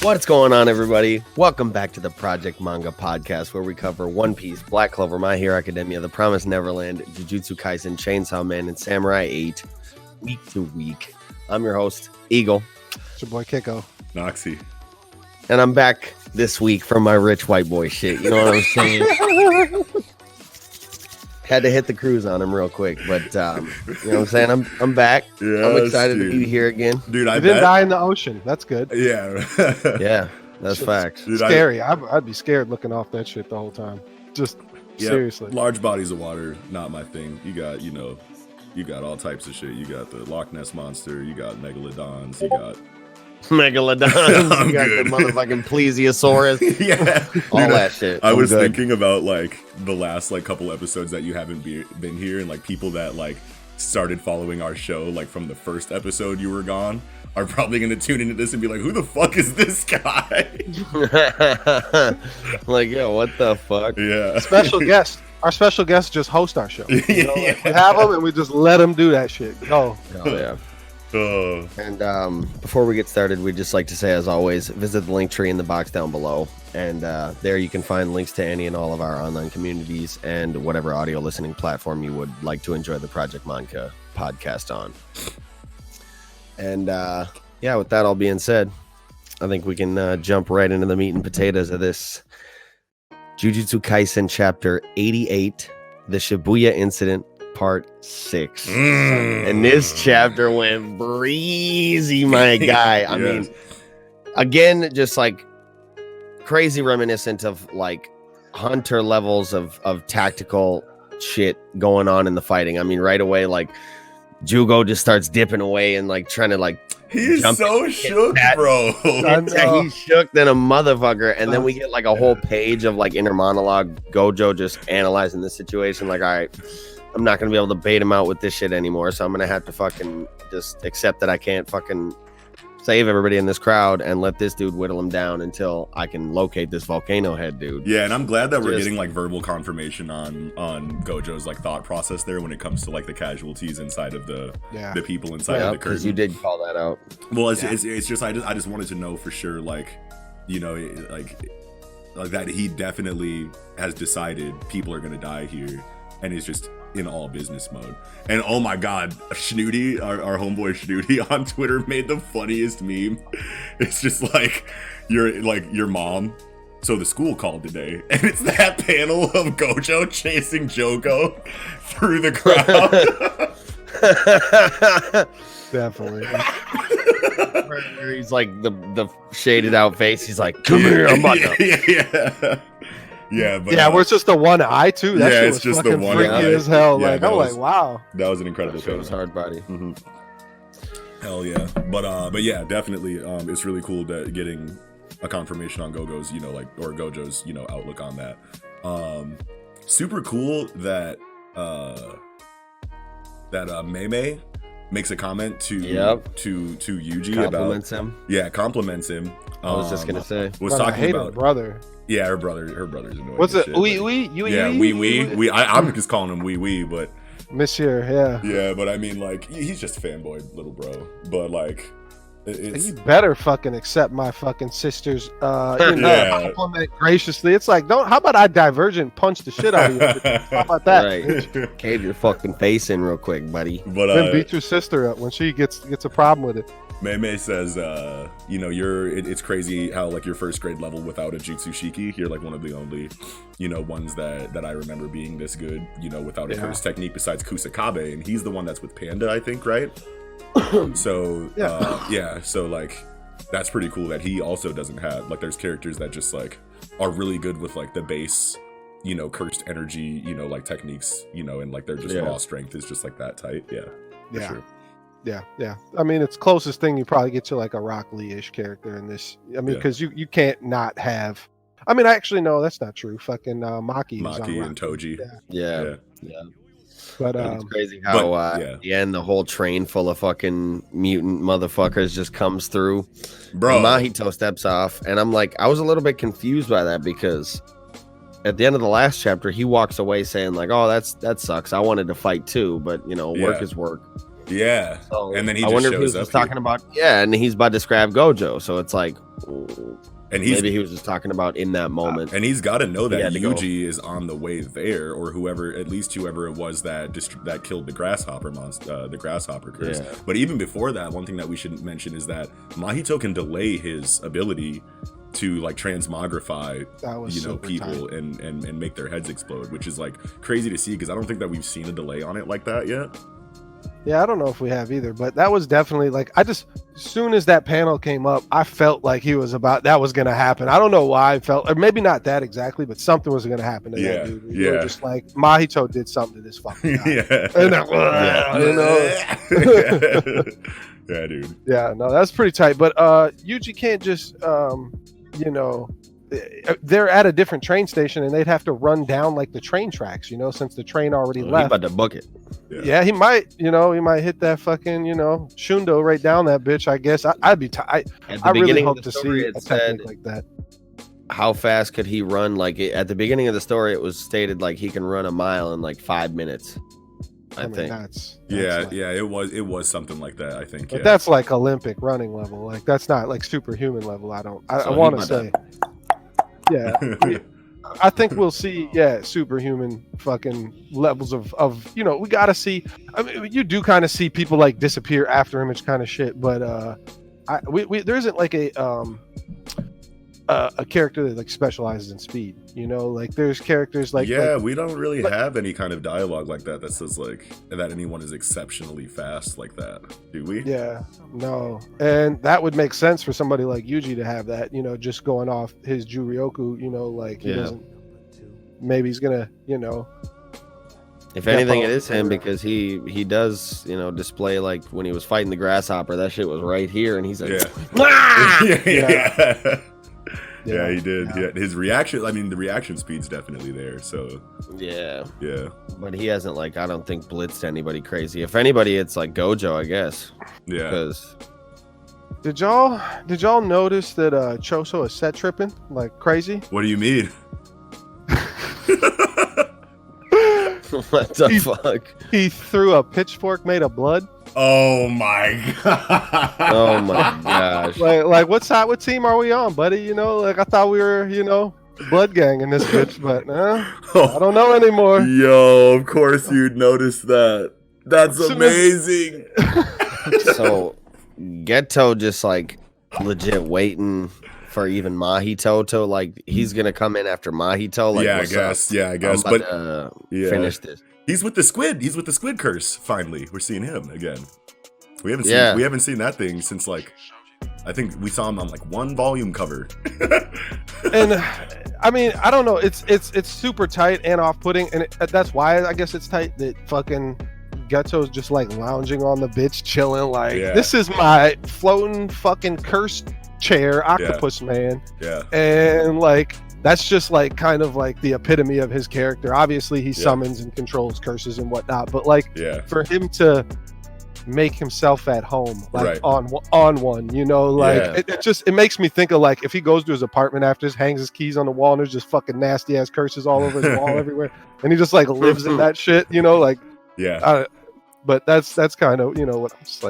What's going on, everybody? Welcome back to the Project Manga podcast, where we cover One Piece, Black Clover, My Hero Academia, The Promised Neverland, Jujutsu Kaisen, Chainsaw Man, and Samurai 8, week to week. I'm your host, Eagle. It's your boy, Kiko. Noxie. And I'm back this week from my rich white boy shit. You know what I'm saying? Had to hit the cruise on him real quick, but you know what I'm saying? I'm back. Yeah, I'm excited to be here again. Dude, I didn't die in the ocean. That's good. Yeah. Yeah, that's facts. Dude, scary. I'd be scared looking off that shit the whole time. Just seriously. Large bodies of water, not my thing. You got all types of shit. You got the Loch Ness Monster, you got megalodons, you got Megalodon, you got the motherfucking plesiosaurus, yeah, all that shit. I was thinking about like the last like couple episodes that you haven't been here, and like people that like started following our show like from the first episode you were gone are probably going to tune into this and be like, who the fuck is this guy? Like, yo, what the fuck? Yeah, special guest. Our special guests just host our show. You know, like we have them and we just let them do that shit. Go. Oh yeah. And before we get started, we'd just like to say, as always, visit the link tree in the box down below, and there you can find links to any and all of our online communities and whatever audio listening platform you would like to enjoy the Project M.A.N.G.A podcast on. And yeah, with that all being said, I think we can jump right into the meat and potatoes of this Jujutsu Kaisen chapter 88, the Shibuya incident, part 6. And this chapter went breezy, my guy. I mean, again, just like crazy reminiscent of like Hunter levels of tactical shit going on in the fighting. I mean, right away, like Jugo just starts dipping away and like trying to like he's so shook, bro. Yeah, he's shook than a motherfucker. And then we get like a whole page of like inner monologue, Gojo just analyzing the situation, like, all right, I'm not gonna be able to bait him out with this shit anymore, so I'm gonna have to fucking just accept that I can't fucking save everybody in this crowd and let this dude whittle him down until I can locate this volcano head dude. Yeah, and I'm glad that we're getting like verbal confirmation on Gojo's like thought process there when it comes to like the casualties inside of the people inside of the curtain. Because you did call that out. Well, it's just I just wanted to know for sure, like, you know, like that he definitely has decided people are gonna die here, and is just in all business mode. And oh my god, Schnooty, our homeboy Schnooty on Twitter made the funniest meme. It's just like your mom. So the school called today, and it's that panel of Gojo chasing Joko through the crowd. Definitely. He's like the shaded out face. He's like, come here, I'm about to. Yeah, but where it's just the one eye too. That shit was it's just fucking the one freaky eye. as hell. Yeah, like I'm like, wow, that was an incredible show. It was hard body. Mm-hmm. Hell yeah, but yeah, definitely, it's really cool that getting a confirmation on Gojo's, you know, like, or Gojo's, you know, outlook on that. Super cool that M.A.N.G.A makes a comment to Yuji compliments him. Yeah, compliments him. I was just gonna say, was talking about her brother. Yeah, her brother's annoying. What's it? I'm just calling him wee, but Monsieur, yeah, but I mean, like, he's just a fanboy little bro. But like, you better fucking accept my fucking sister's compliment graciously. It's like, how about I divergent punch the shit out of you? How about that? Right. Cave your fucking face in real quick, buddy. But then beat your sister up when she gets a problem with it. M.A.N.G.A says, you know, it's crazy how like your first grade level without a Jutsu Shiki, you're like one of the only, you know, ones that I remember being this good, you know, without a curse technique besides Kusakabe, and he's the one that's with Panda, I think, right? So so like that's pretty cool that he also doesn't have, like, there's characters that just like are really good with like the base, you know, cursed energy, you know, like techniques, you know, and like their just raw strength is just like that tight. For sure. Yeah. I mean, it's closest thing you probably get to like a Rock Lee-ish character in this. I mean, because you can't not have. I mean, actually, no, that's not true. Fucking Maki and Toji. Yeah. But it's crazy how at the end the whole train full of fucking mutant motherfuckers just comes through. Bro, and Mahito steps off, and I'm like, I was a little bit confused by that because at the end of the last chapter, he walks away saying like, "Oh, that sucks. I wanted to fight too, but work is work." Yeah, so and then I wonder if he was just talking about and he's about to describe Gojo, so it's like. And maybe he was just talking about in that moment. And he's got to know that Yuji is on the way there, or whoever it was that killed the grasshopper monster, the grasshopper curse. Yeah. But even before that, one thing that we should mention is that Mahito can delay his ability to like transmogrify, people and make their heads explode, which is like crazy to see because I don't think that we've seen a delay on it like that yet. Yeah, I don't know if we have either, but that was definitely like as soon as that panel came up, I felt like that was going to happen. I don't know why I felt, or maybe not that exactly, but something was going to happen to that dude. You were just like, Mahito did something to this fucking guy. Yeah, dude. Yeah, no, that's pretty tight. But Yuji can't just, they're at a different train station and they'd have to run down like the train tracks, since the train already left. He's about to book it. Yeah, he might, he might hit that fucking, shundo right down that bitch, I guess. I'd be I really hope to see a technique like that. How fast could he run? Like at the beginning of the story, it was stated like he can run a mile in like 5 minutes. I think that's it was something like that. I think, but that's like Olympic running level. Like that's not like superhuman level. I want to say. Yeah, I think we'll see. Yeah, superhuman fucking levels of we gotta see. I mean, you do kind of see people like disappear after image kind of shit, but there isn't like a character that like specializes in speed. Like there's characters like we don't really have any kind of dialogue like that says like that anyone is exceptionally fast like that, do we? Yeah, no, and that would make sense for somebody like Yuji to have that. Just going off his Juryoku. Like he doesn't. Maybe he's gonna. If anything, it is him because he does display like when he was fighting the grasshopper, that shit was right here, and he's like, Yeah, he did. Yeah. His reaction, the reaction speed's definitely there. So yeah. But he hasn't I don't think blitzed anybody crazy. If anybody, it's like Gojo, I guess. Yeah. Because did y'all notice that Choso is set tripping like crazy? What do you mean? What the fuck? He threw a pitchfork made of blood. Oh my god! Oh my gosh! Like what team are we on, buddy? I thought we were, blood gang in this bitch, but I don't know anymore. Yo, of course you'd notice that. That's amazing. So, Geto just like legit waiting for even Mahito to he's gonna come in after Mahito. I guess. But finish this. He's with the squid. He's with the squid curse. Finally, we're seeing him again. We haven't seen that thing since I think we saw him on one volume cover. And I mean, I don't know. It's super tight and off-putting, and that's why I guess it's tight that fucking Geto's just lounging on the bitch, chilling. This is my floating fucking cursed chair, octopus man. Yeah. And that's just kind of the epitome of his character. Obviously he summons and controls curses and whatnot, but for him to make himself at home on one, it makes me think of if he goes to his apartment after this, hangs his keys on the wall, and there's just fucking nasty ass curses all over his wall everywhere, and he just lives in that shit, but that's kind of what I'm just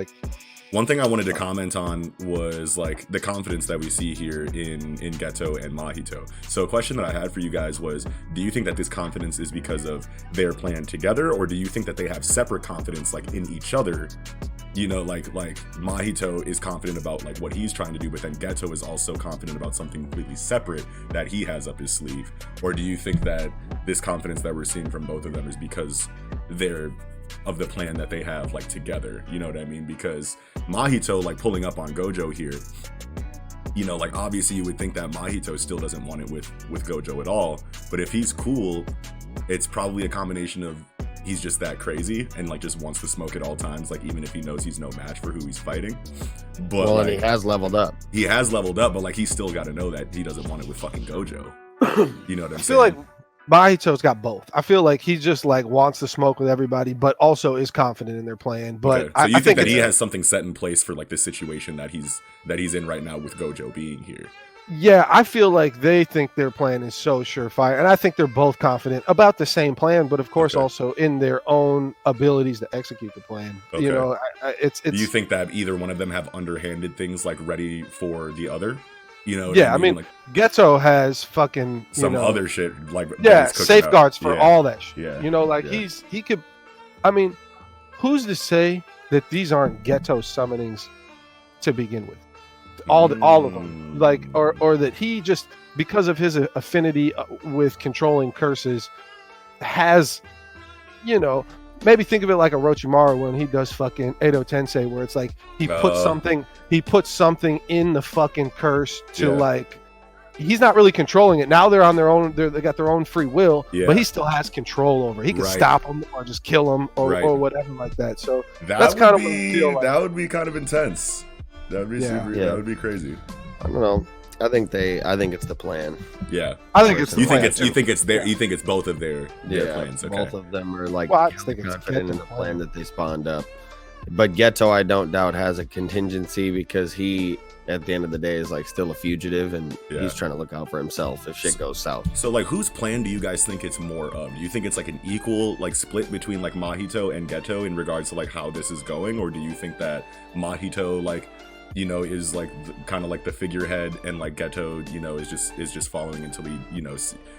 One thing I wanted to comment on was the confidence that we see here in Geto and Mahito. So a question that I had for you guys was, do you think that this confidence is because of their plan together, or do you think that they have separate confidence in each other? Mahito is confident about what he's trying to do, but then Geto is also confident about something completely separate that he has up his sleeve. Or do you think that this confidence that we're seeing from both of them is because they're of the plan that they have together, you know what I mean? Because Mahito pulling up on Gojo here, obviously you would think that Mahito still doesn't want it with Gojo at all, but if he's cool, it's probably a combination of he's just that crazy and just wants to smoke at all times, even if he knows he's no match for who he's fighting. But and he has leveled up, but he's still got to know that he doesn't want it with fucking Gojo. You know what I'm saying? I feel Mahito's got both. I feel like he just like wants to smoke with everybody, but also is confident in their plan. But okay. So you think that he has something set in place for like the situation that he's in right now with Gojo being here? Yeah, I feel like they think their plan is so surefire, and I think they're both confident about the same plan, but of course also in their own abilities to execute the plan. Okay. You know, it's. Do you think that either one of them have underhanded things like ready for the other? You know, I mean, like, Geto has fucking some other shit like safeguards for all that shit. Yeah. You know, like he could. I mean, who's to say that these aren't Geto summonings to begin with? All of them, like, or that he just, because of his affinity with controlling curses, has, you know, maybe think of it like a Orochimaru when he does fucking Edo Tensei, where it's like he puts something in the fucking curse to like, he's not really controlling it. Now they're on their own, they got their own free will, but he still has control over it. He can stop them or just kill them or whatever like that. So that's kind of what I feel like. That would be kind of intense. That would be super. That would be crazy. I don't know. I think it's the plan. Yeah, I think it's. You think it's their. You think it's both of their plans. Okay. Both of them are like confident in the plan that they spawned up. But Geto, I don't doubt, has a contingency because he, at the end of the day, is like still a fugitive and he's trying to look out for himself if shit goes south. So like, whose plan do you guys think it's more of? Do you think it's like an equal like split between like Mahito and Geto in regards to like how this is going, or do you think that Mahito like, you know, is like kind of like the figurehead and like Geto, you know, is just following until he, you know,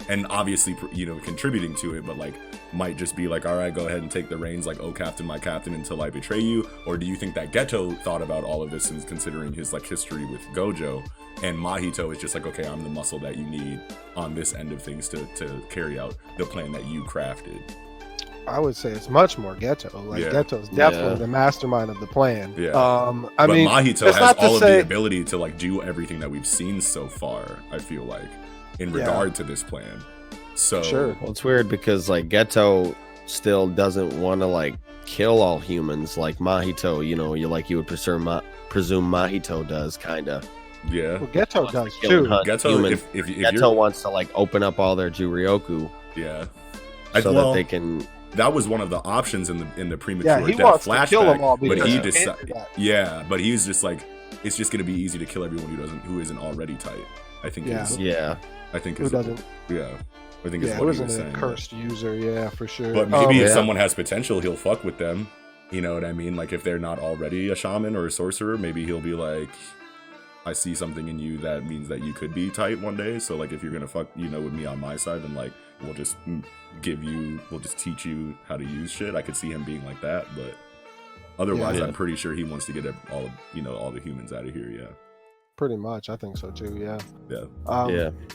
and obviously, you know, contributing to it, but like might just be like, all right, go ahead and take the reins, like, oh captain, my captain, until I betray you? Or do you think that Geto thought about all of this and considering his like history with Gojo, and Mahito is just like, okay, I'm the muscle that you need on this end of things to carry out the plan that you crafted? I would say it's much more Geto. Like Geto's definitely the mastermind of the plan. Yeah. I mean, Mahito has all of the ability to like do everything that we've seen so far, I feel like, in regard to this plan. So well, it's weird because like Geto still doesn't want to like kill all humans like Mahito, you know, you would presume Mahito does, kind of. Yeah. Well, Geto does too. Geto, if Geto wants to like open up all their Juryoku. Yeah. So that they can. That was one of the options in the premature death flashback, kill them all, but he decided. Yeah, but he's just like, it's just gonna be easy to kill everyone who isn't already tight. I think. I think who doesn't. Yeah. I think it wasn't a cursed user, for sure. But maybe if someone has potential, he'll fuck with them. You know what I mean? Like if they're not already a shaman or a sorcerer, maybe he'll be like, I see something in you that means that you could be tight one day. So like if you're gonna fuck, you know, with me on my side, then like we'll just teach you how to use shit. I could see him being like that, but otherwise I'm pretty sure he wants to get all the humans out of here. Yeah. Pretty much, I think so too. Yeah.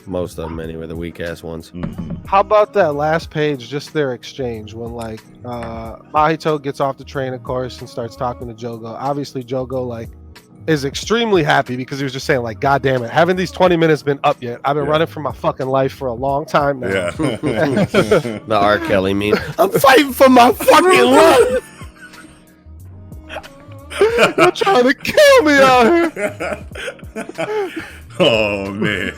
Most of them anyway, the weak ass ones. Mm-hmm. How about that last page? Just their exchange when like Mahito gets off the train, of course, and starts talking to Jogo. Obviously, Jogo like is extremely happy because he was just saying like, God damn it, haven't these 20 minutes been up yet? I've been running for my fucking life for a long time now. Yeah. The R. Kelly meme. I'm fighting for my fucking life. You're trying to kill me out here. Oh man.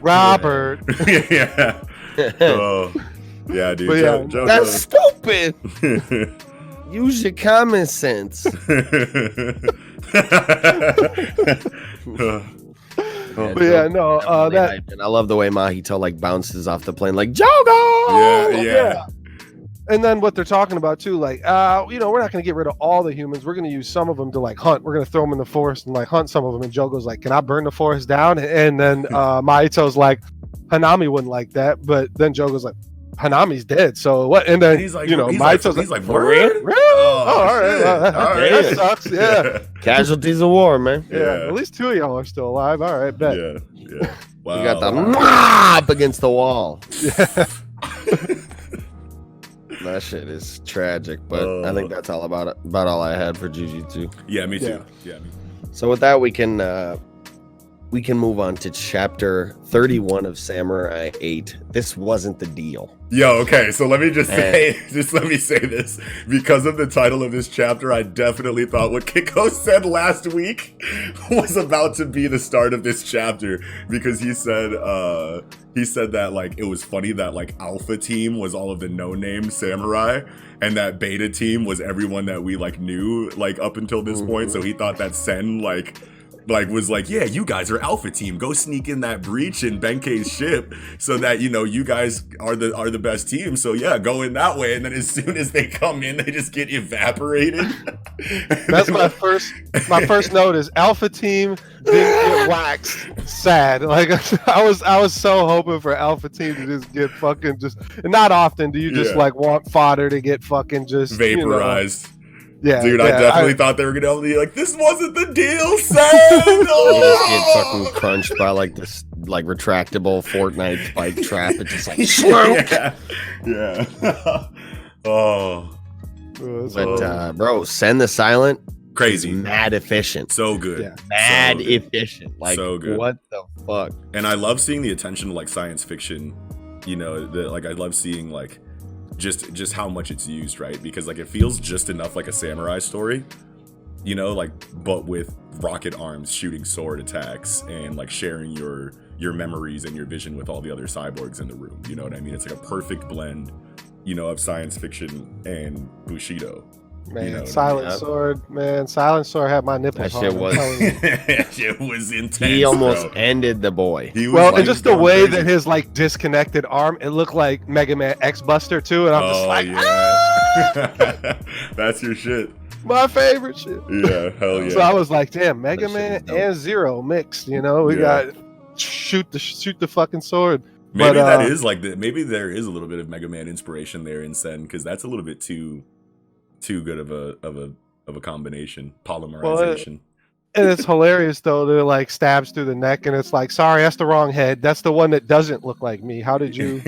Robert. Yeah. Oh. Yeah, dude. Jojo. That's stupid. Use your common sense. And I love the way Mahito like bounces off the plane like Jogo. Yeah. And then what they're talking about too, like, you know, we're not going to get rid of all the humans. We're going to use some of them to like hunt. We're going to throw them in the forest and like hunt some of them. And Jogo's like, can I burn the forest down? And then Mahito's like, Hanami wouldn't like that. But then Jogo's like, Hanami's dead. So what? And then he's like, you know, Mahito's like, for real? Oh, all right. That sucks. Yeah. Casualties of war, man. Yeah. At least 2 of y'all are still alive. All right, bet. Yeah. Wow. You got the mob against the wall. Yeah. That shit is tragic, but I think that's all about all I had for Jujutsu. Yeah, me too. Yeah. So with that, we can we can move on to chapter 31 of Samurai 8. This wasn't the deal. Yo, okay, so let me just say this. Because of the title of this chapter, I definitely thought what Kiko said last week was about to be the start of this chapter, because he said that like it was funny that like Alpha Team was all of the no-name samurai, and that Beta Team was everyone that we like knew like up until this point. So he thought that Sen like was like, yeah, you guys are Alpha Team, go sneak in that breach in Ben-K's ship so that, you know, you guys are the best team. So yeah, go in that way. And then as soon as they come in, they just get evaporated. That's my first note is Alpha Team didn't get waxed. Sad. Like I was so hoping for Alpha Team to just get fucking just, and not often do you just like want fodder to get fucking just vaporized. You know, yeah, dude, I definitely thought they were gonna be like, this wasn't the deal, Sam. You just get fucking crunched by like this like retractable Fortnite spike trap. It's just like yeah. Oh, but bro, Send the Silent, crazy, mad efficient, so good, mad efficient, like so good. What the fuck? And I love seeing the attention to like science fiction. You know, like I love seeing like just how much it's used, right? Because like it feels just enough like a samurai story, you know, like, but with rocket arms shooting sword attacks and like sharing your memories and your vision with all the other cyborgs in the room. You know what I mean? It's like a perfect blend, you know, of science fiction and Bushido. Man, you know Silent Sword, man. Silent Sword had my nipples that shit hard. That shit was intense. He almost ended the boy. Well, and just the way that his like disconnected arm, it looked like Mega Man X Buster too, and I'm just like, yeah. That's your shit. My favorite shit. Yeah, hell yeah. So I was like, damn, Mega Man and Zero mixed. You know, we got shoot the fucking sword. Maybe that is like maybe there is a little bit of Mega Man inspiration there in Sen, because that's a little bit too good of a combination, polymerization. And it's hilarious though. They're like stabs through the neck, and it's like, sorry, that's the wrong head. That's the one that doesn't look like me. How did you?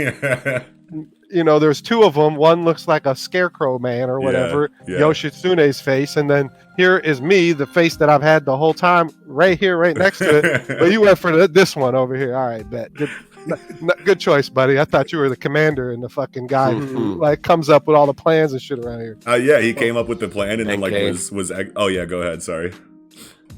You know, there's two of them. One looks like a scarecrow man or whatever, Yoshitsune's face, and then here is me, the face that I've had the whole time, right here, right next to it. But you went for this one over here. All right, bet. Good choice, buddy. I thought you were the commander and the fucking guy who like comes up with all the plans and shit around here. Yeah, he came up with the plan and then like was oh yeah, go ahead. Sorry.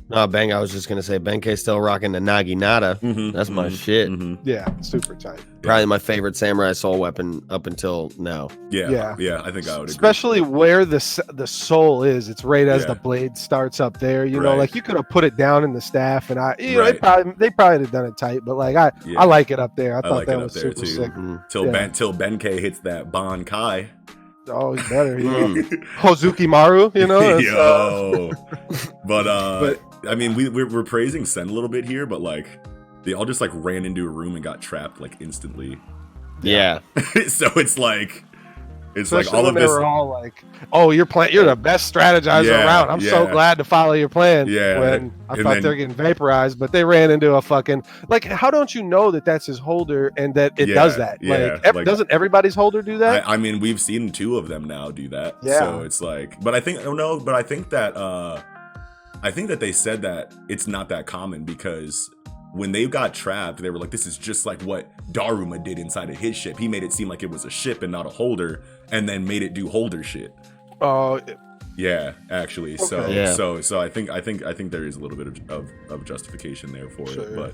No, I was just gonna say Ben-K's still rocking the Naginata. That's my shit. Yeah, super tight. Probably my favorite samurai soul weapon up until now. Yeah, I think I would agree. Especially where the soul is. It's right as the blade starts up there. You know, like you could have put it down in the staff, and they probably have done it tight. But like I like it up there. I thought like that was super sick. Till Ben-K hits that Bon Kai. Oh, he's better. Hozuki Maru, you know. Yo. But I mean, we're praising Sen a little bit here, but like they all just like ran into a room and got trapped like instantly. Yeah. So it's like especially all of this. They were all like, "Oh, you're the best strategizer around. I'm so glad to follow your plan." Yeah. When I thought they're getting vaporized, but they ran into a fucking like. How don't you know that that's his holder and that it does that? Like, doesn't everybody's holder do that? I mean, we've seen 2 of them now do that. Yeah. So it's like, but I think that they said that it's not that common, because when they got trapped, they were like, this is just like what Daruma did inside of his ship. He made it seem like it was a ship and not a holder, and then made it do holder shit. Oh, yeah, actually. Okay. So I think there is a little bit of justification there for it,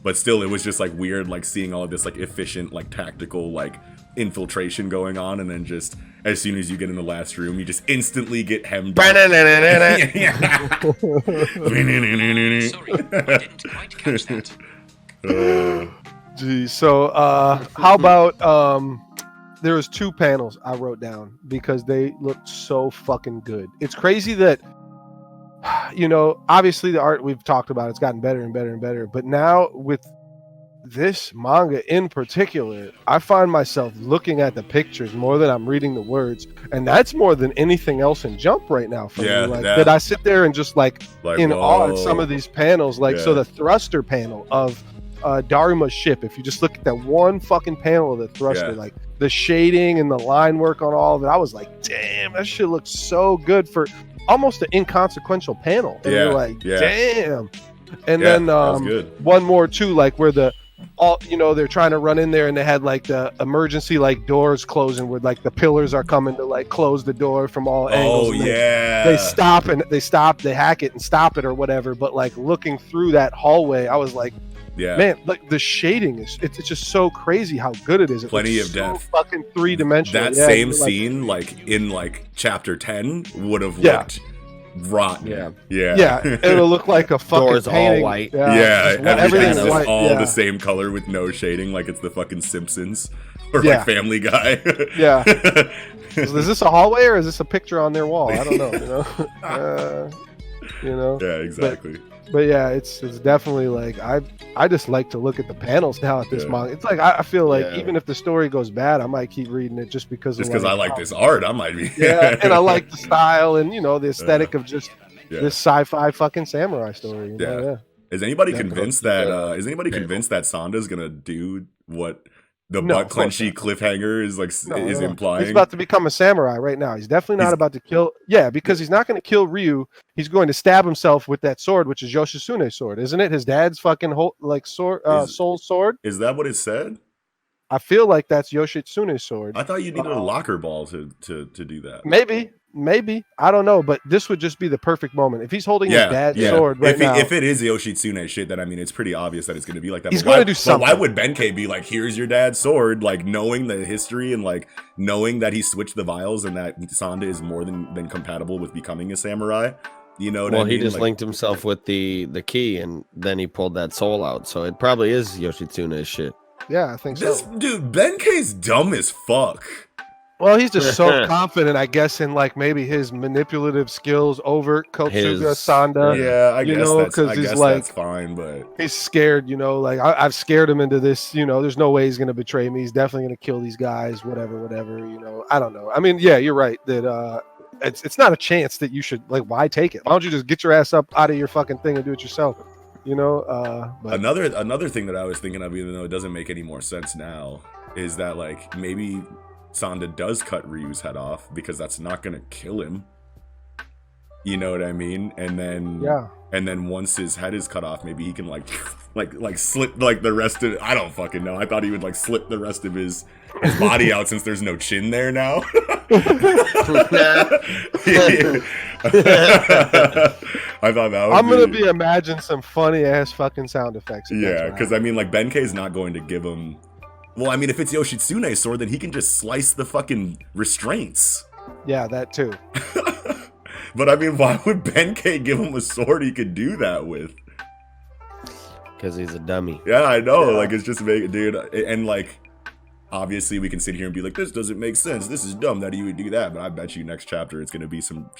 but still, it was just like weird, like seeing all of this like efficient, like tactical, like infiltration going on, and then just as soon as you get in the last room, you just instantly get hemmed. Sorry, I didn't quite catch that. Geez, so how about there was 2 panels I wrote down because they looked so fucking good. It's crazy that, you know, obviously the art we've talked about, it's gotten better and better and better, but now with this manga in particular, I find myself looking at the pictures more than I'm reading the words, and that's more than anything else in Jump right now for me. Like that I sit there and just like in awe at some of these panels. Like so, the thruster panel of Daruma's ship. If you just look at that one fucking panel of the thruster, like the shading and the line work on all of it, I was like, damn, that shit looks so good for almost an inconsequential panel. And you're like, damn. And then one more too, like where they're trying to run in there and they had like the emergency like doors closing where like the pillars are coming to like close the door from all angles. Oh yeah. They hack it and stop it or whatever. But like looking through that hallway, I was like, man, like the shading it's just so crazy how good it is. Plenty of depth. Fucking 3-dimensional. That same scene, like in like chapter 10, would have looked rotten. Yeah. It'll look like a fucking doors painting. all white. Everything's just white. all the same color with no shading, like it's the fucking Simpsons or like Family Guy. Is this a hallway or is this a picture on their wall? I don't know. Yeah, exactly. But yeah, it's definitely like I just like to look at the panels now at this manga. It's like I feel like even if the story goes bad, I might keep reading it just because I like this art. I might be and I like the style and the aesthetic of just this sci-fi fucking samurai story. Is anybody convinced that Sanda's gonna do what the butt clenchy cliffhanger is like is implying? He's about to become a samurai right now. He's definitely not about to kill. Yeah, because he's not going to kill Ryu. He's going to stab himself with that sword, which is Yoshitsune's sword, isn't it? His dad's fucking sword, soul sword. Is that what it said? I feel like that's Yoshitsune's sword. I thought you needed a locker ball to do that. Maybe I don't know, but this would just be the perfect moment if he's holding his dad's sword right now. If it is Yoshitsune shit, then I mean it's pretty obvious that it's going to be like that. He's going to do something. Why would M.A.N.G.A be like, "Here's your dad's sword"? Like knowing the history and like knowing that he switched the vials and that Sanda is more than compatible with becoming a samurai. You know what I mean? Well, he just linked himself with the key, and then he pulled that soul out. So it probably is Yoshitsune's shit. Yeah, I think so. Dude, M.A.N.G.A's dumb as fuck. Well, he's just so confident, I guess, in like maybe his manipulative skills over Kotsuga Sanda. Yeah, I guess that's fine, but he's scared. Like I've scared him into this. There's no way he's gonna betray me. He's definitely gonna kill these guys. Whatever. I don't know. I mean, yeah, you're right that it's not a chance that you should like. Why take it? Why don't you just get your ass up out of your fucking thing and do it yourself? But another thing that I was thinking of, even though it doesn't make any more sense now, is that like maybe Sanda does cut Ryu's head off because that's not gonna kill him. You know what I mean? And then once his head is cut off, maybe he can like slip like the rest of. I don't fucking know. I thought he would like slip the rest of his body out since there's no chin there now. I thought that was. I'm gonna imagine some funny ass fucking sound effects. Yeah, because I mean, like M.A.N.G.A is not going to give him. Well, I mean, if it's Yoshitsune's sword, then he can just slice the fucking restraints. Yeah, that too. But I mean, why would M.A.N.G.A give him a sword he could do that with? Because he's a dummy. Yeah, I know. Yeah. Like, it's just dude. And like, obviously, we can sit here and be like, this doesn't make sense. This is dumb that he would do that. But I bet you next chapter it's gonna be some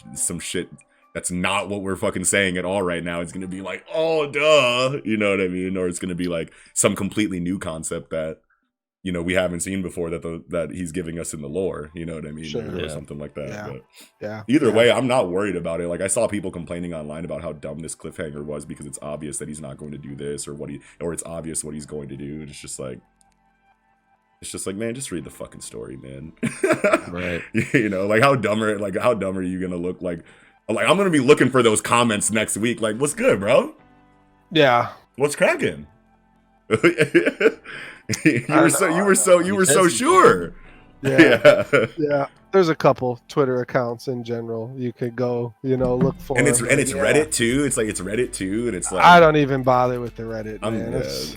shit that's not what we're fucking saying at all right now. It's gonna be like, oh, duh. You know what I mean? Or it's gonna be like some completely new concept that we haven't seen before that he's giving us in the lore, you know what I mean? Sure. Or something like that. Yeah. Either way, I'm not worried about it. Like I saw people complaining online about how dumb this cliffhanger was because it's obvious that he's not going to do this or it's obvious what he's going to do. And it's just like, man, just read the fucking story, man. Right. Like how dumb are you gonna look like I'm gonna be looking for those comments next week. Like, what's good, bro? Yeah. What's cracking? you were so sure. Yeah. There's a couple Twitter accounts in general you could go, look for. And it's Reddit too. It's Reddit too, and it's like I don't even bother with the Reddit. Man. It's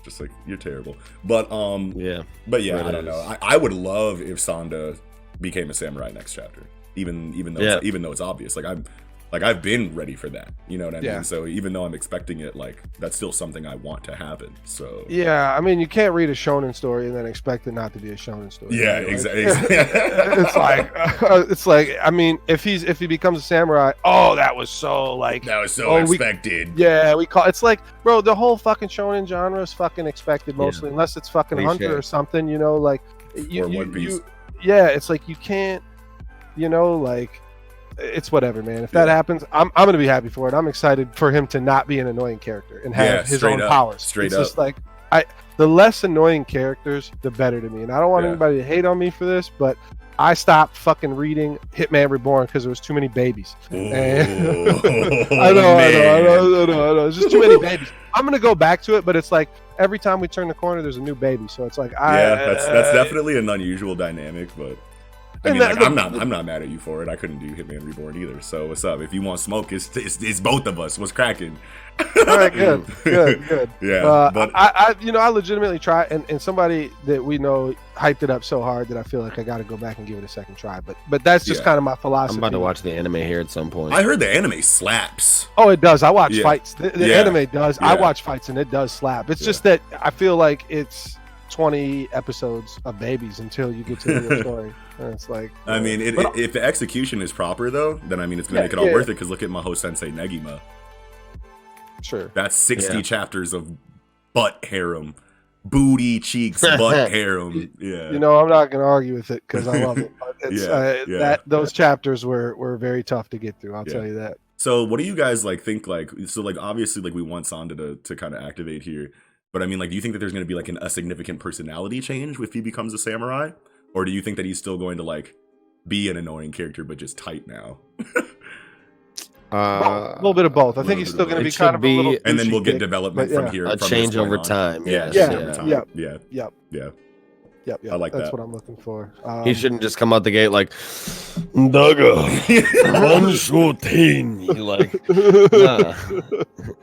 just like you're terrible. But yeah, I don't know. I would love if Sanda became a samurai next chapter, even though it's obvious. Like I've been ready for that, you know what I mean? So even though I'm expecting it, like that's still something I want to happen. So yeah, I mean you can't read a shonen story and then expect it not to be a shonen story. Yeah, right? Exactly. It's like I mean if he becomes a samurai, that was so expected. We call it's like bro, the whole fucking shonen genre is fucking expected mostly, unless it's fucking Hunter or something, like or One Piece. It's like you can't, like. It's whatever, man. If that happens, I'm gonna be happy for it. I'm excited for him to not be an annoying character and have his own powers. It's just like the less annoying characters, the better to me. And I don't want anybody to hate on me for this, but I stopped fucking reading Hitman Reborn because there was too many babies. And I know. It's just too many babies. I'm gonna go back to it, but it's like every time we turn the corner, there's a new baby. So it's like, that's definitely an unusual dynamic, but. I mean, I'm not mad at you for it. I couldn't do Hitman Reborn either. So what's up? If you want smoke, it's both of us. What's cracking? All right, good. Yeah, but I legitimately try, and somebody that we know hyped it up so hard that I feel like I got to go back and give it a second try. But that's just kind of my philosophy. I'm about to watch the anime here at some point. I heard the anime slaps. Oh, it does. I watch fights. The anime does. Yeah. I watch fights, and it does slap. It's just that I feel like it's 20 episodes of babies until you get to the real story. And it's like, I mean, if the execution is proper though, then I mean it's gonna make it all worth it. Because look at Maho Sensei Negima. Sure, that's 60 chapters of butt harem, booty cheeks, butt harem. Yeah, I'm not gonna argue with it because I love it. It's, those chapters were very tough to get through. I'll tell you that. So, what do you guys think? Obviously, we want Sanda to kind of activate here. But I mean, do you think that there's going to be a significant personality change if he becomes a samurai? Or do you think that he's still going to be an annoying character, but just tight now? A little bit of both. I think he's still going to be kind of a little, and then we'll get development from here. A change over time. Yeah. I like that. That's what I'm looking for. He shouldn't just come out the gate like Daga Hanshoten.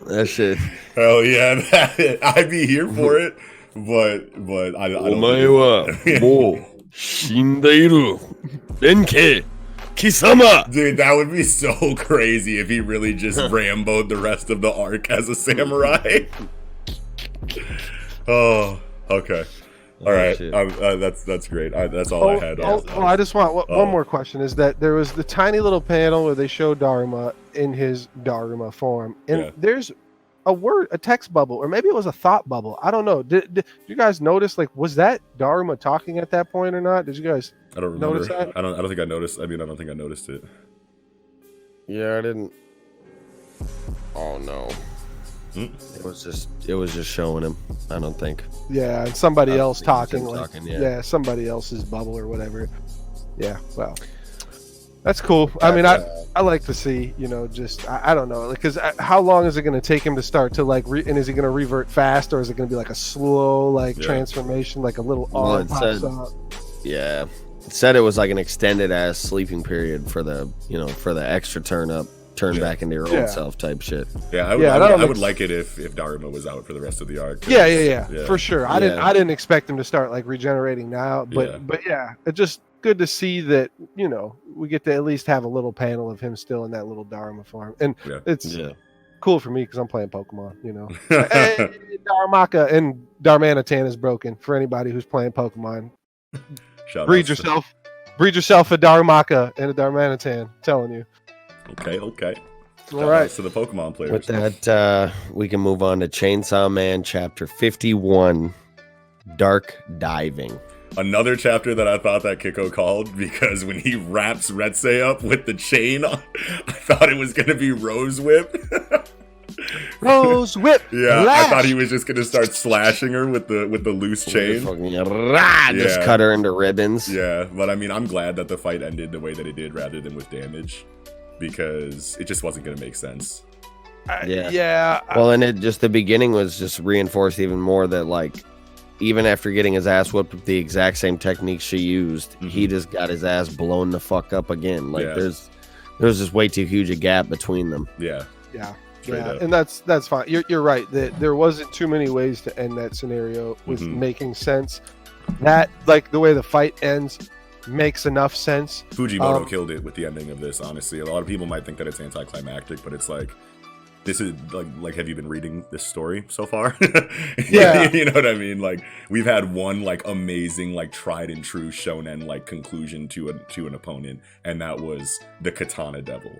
That shit. Hell yeah, I'd be here for it. But I don't. Omae wa mou shindeiru. Denke Kisama. Dude, that would be so crazy if he really just Rambo'd the rest of the arc as a samurai. Oh, okay. All right, that's great. That's all I had. I just want one more question. Is that there was the tiny little panel where they show Daruma in his Daruma form, and there's a text bubble, or maybe it was a thought bubble. I don't know. Did you guys notice? Was that Daruma talking at that point or not? Did you guys? I don't remember. Notice that? I don't think I noticed. I mean, I don't think I noticed it. Yeah, I didn't. Oh no. It was just showing him. I don't think. Yeah, and somebody else talking. Somebody else's bubble or whatever. Yeah, well, that's cool. I mean, I like to see, I don't know, because how long is it going to take him to start to and is he going to revert fast, or is it going to be a slow transformation, a little arm pops up? Yeah, it said it was an extended ass sleeping period for the extra turn back into your old self type shit. Yeah, I would like it if Daruma was out for the rest of the arc. Yeah, for sure. I didn't expect him to start regenerating now, but it's just good to see that we get to at least have a little panel of him still in that little Daruma form, and it's cool for me because I'm playing Pokemon. Hey, Darumaka and Darmanitan is broken for anybody who's playing Pokemon. Breed yourself a Darumaka and a Darmanitan. I'm telling you. Okay. All right. So the Pokemon players. With that, we can move on to Chainsaw Man Chapter 51, Dark Diving. Another chapter that I thought that Kiko called, because when he wraps Retsei up with the chain, I thought it was going to be Rose Whip. Rose Whip. Yeah, lash. I thought he was just going to start slashing her with the loose chain. Just cut her into ribbons. Yeah, but I mean, I'm glad that the fight ended the way that it did rather than with damage, because it just wasn't going to make sense. Well, and the beginning was just reinforced even more that even after getting his ass whipped with the exact same technique she used, he just got his ass blown the fuck up again. There's just way too huge a gap between them. Yeah, and that's fine. You're right that there wasn't too many ways to end that scenario with making sense. That the way the fight ends makes enough sense. Fujimoto killed it with the ending of this. Honestly, a lot of people might think that it's anticlimactic, but it's this is have you been reading this story so far? Yeah. You know what I mean? We've had one amazing tried and true shonen conclusion to an opponent, and that was the Katana Devil.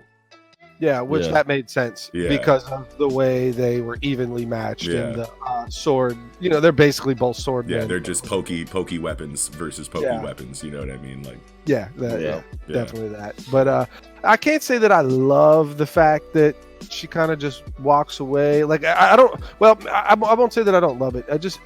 Yeah, that made sense because of the way they were evenly matched in the sword. They're basically both sword. Yeah, they're just pokey weapons versus pokey weapons. You know what I mean? Definitely that. But I can't say that I love the fact that she kind of just walks away. I don't. Well, I won't say that I don't love it. I just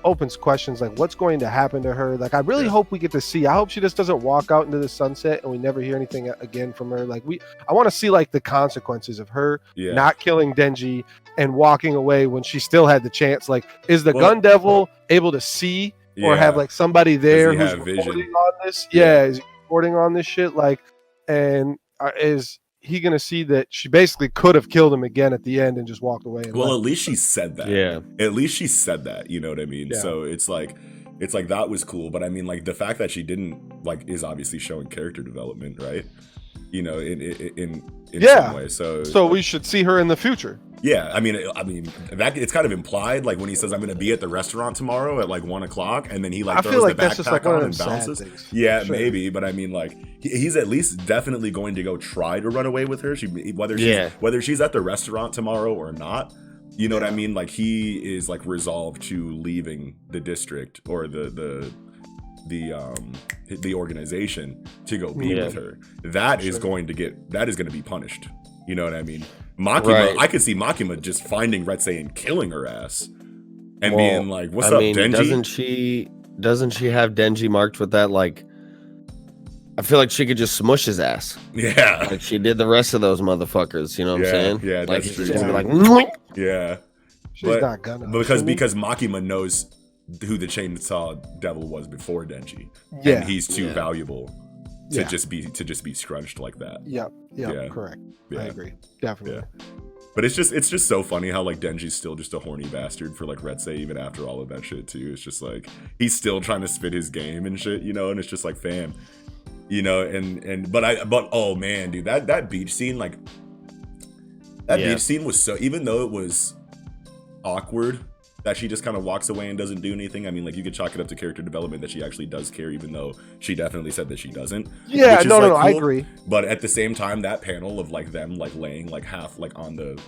opens questions like what's going to happen to her. Like I really hope we get to see. I hope she just doesn't walk out into the sunset and we never hear anything again from her. Like I want to see like the consequences of her not killing Denji and walking away when she still had the chance. Like, is the gun devil able to see or have like somebody there who's reporting on this? Is he reporting on this shit? Like, and is he gonna see that she basically could have killed him again at the end and just walked away? Well, at least she said that. Yeah, at least she said that. You know what I mean? Yeah. So it's like that was cool. But I mean, like the fact that she didn't like is obviously showing character development, right? You know, in some way. So we should see her in the future. Yeah, I mean that it's kind of implied, like when he says I'm gonna be at the restaurant tomorrow at like 1:00, and then he like throws the backpack on and bounces. Yeah, sure. Maybe, but I mean like he's at least definitely going to go try to run away with her. Whether she's at the restaurant tomorrow or not, you know what I mean? Like he is like resolved to leaving the district or the organization to go be with her. That is going to be punished. You know what I mean? Makima, I could see Makima just finding Retsei and killing her ass and being like, "What's up, Denji?" Doesn't she have Denji marked with that? Like, I feel like she could just smush his ass. Yeah, like she did the rest of those motherfuckers. You know what I'm saying? Yeah, like that's true. She's gonna be like, yeah, she's not gonna because Makima knows who the Chainsaw Devil was before Denji. And he's too valuable to just be scrunched like that. Yep, correct. I agree. Definitely. Yeah. But it's just so funny how like Denji's still just a horny bastard for like Retsei even after all of that shit too. It's just like he's still trying to spit his game and shit, you know, and it's just like fam. You know, but oh man, dude, that beach scene, like beach scene was so, even though it was awkward that she just kind of walks away and doesn't do anything. I mean, like you could chalk it up to character development that she actually does care, even though she definitely said that she doesn't. Yeah, no, cool. I agree. But at the same time, that panel of like them like laying like half like on the,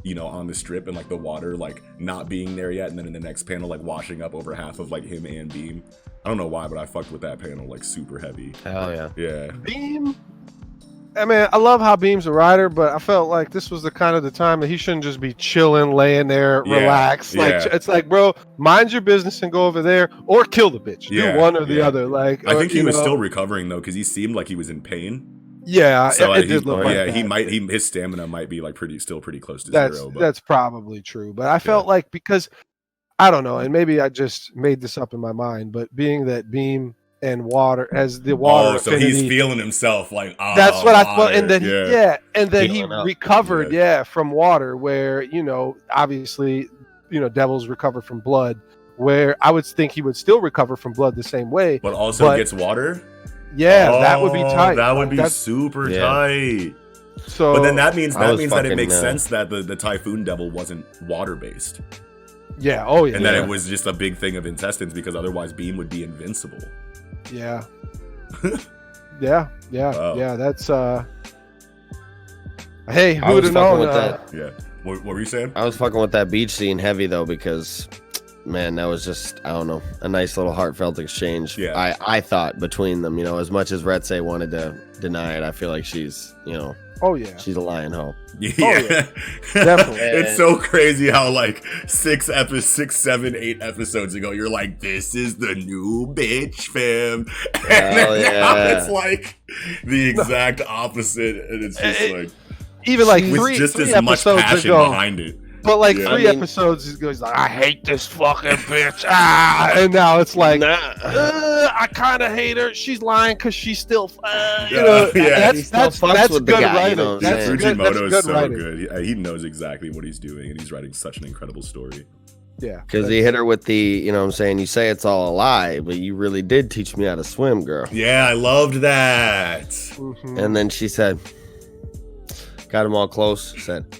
you know, on the strip and like the water like not being there yet, and then in the next panel like washing up over half of like him and Beam. I don't know why, but I fucked with that panel like super heavy. Hell yeah. Yeah. Beam. I mean, I love how Beam's a writer, but I felt like this was the kind of the time that he shouldn't just be chilling, laying there, relax. Like it's like, bro, mind your business and go over there, or kill the bitch. Do one or the other. Like I think he was still recovering though, because he seemed like he was in pain. Yeah, so it did look like that. His stamina might be like still pretty close to zero. But that's probably true. But I felt like, because I don't know, and maybe I just made this up in my mind, but being that Beam and water as the water so he's feeling himself like that's what I thought, and then and then he recovered from water, where, you know, obviously, you know, devils recover from blood, where I would think he would still recover from blood the same way, but also gets water. That would be tight. That would be super tight. So but then that means that it makes sense that the Typhoon Devil wasn't water based. Yeah. And that it was just a big thing of intestines, because otherwise Beam would be invincible. Yeah. Yeah. That's hey, who would have known that? Yeah. What were you saying? I was fucking with that beach scene heavy though, because man, that was just, I don't know, a nice little heartfelt exchange. Yeah. I thought between them, you know, as much as Retsei wanted to deny it, I feel like she's, you know, she's a lion hoe. Yeah. Definitely. It's so crazy how like 6, 7, 8 episodes ago you're like, this is the new bitch, fam. And now it's like the exact opposite, and it's just like even like with just as much passion behind it. But like 3 episodes, he goes like, I hate this fucking bitch. And now it's like, I kind of hate her. She's lying because she's still, you know. That's good writing. You know, Fujimoto is so good. He knows exactly what he's doing, and he's writing such an incredible story. Yeah, because he hit her with the, you know what I'm saying, you say it's all a lie, but you really did teach me how to swim, girl. Yeah, I loved that. Mm-hmm. And then she said, got him all close, said,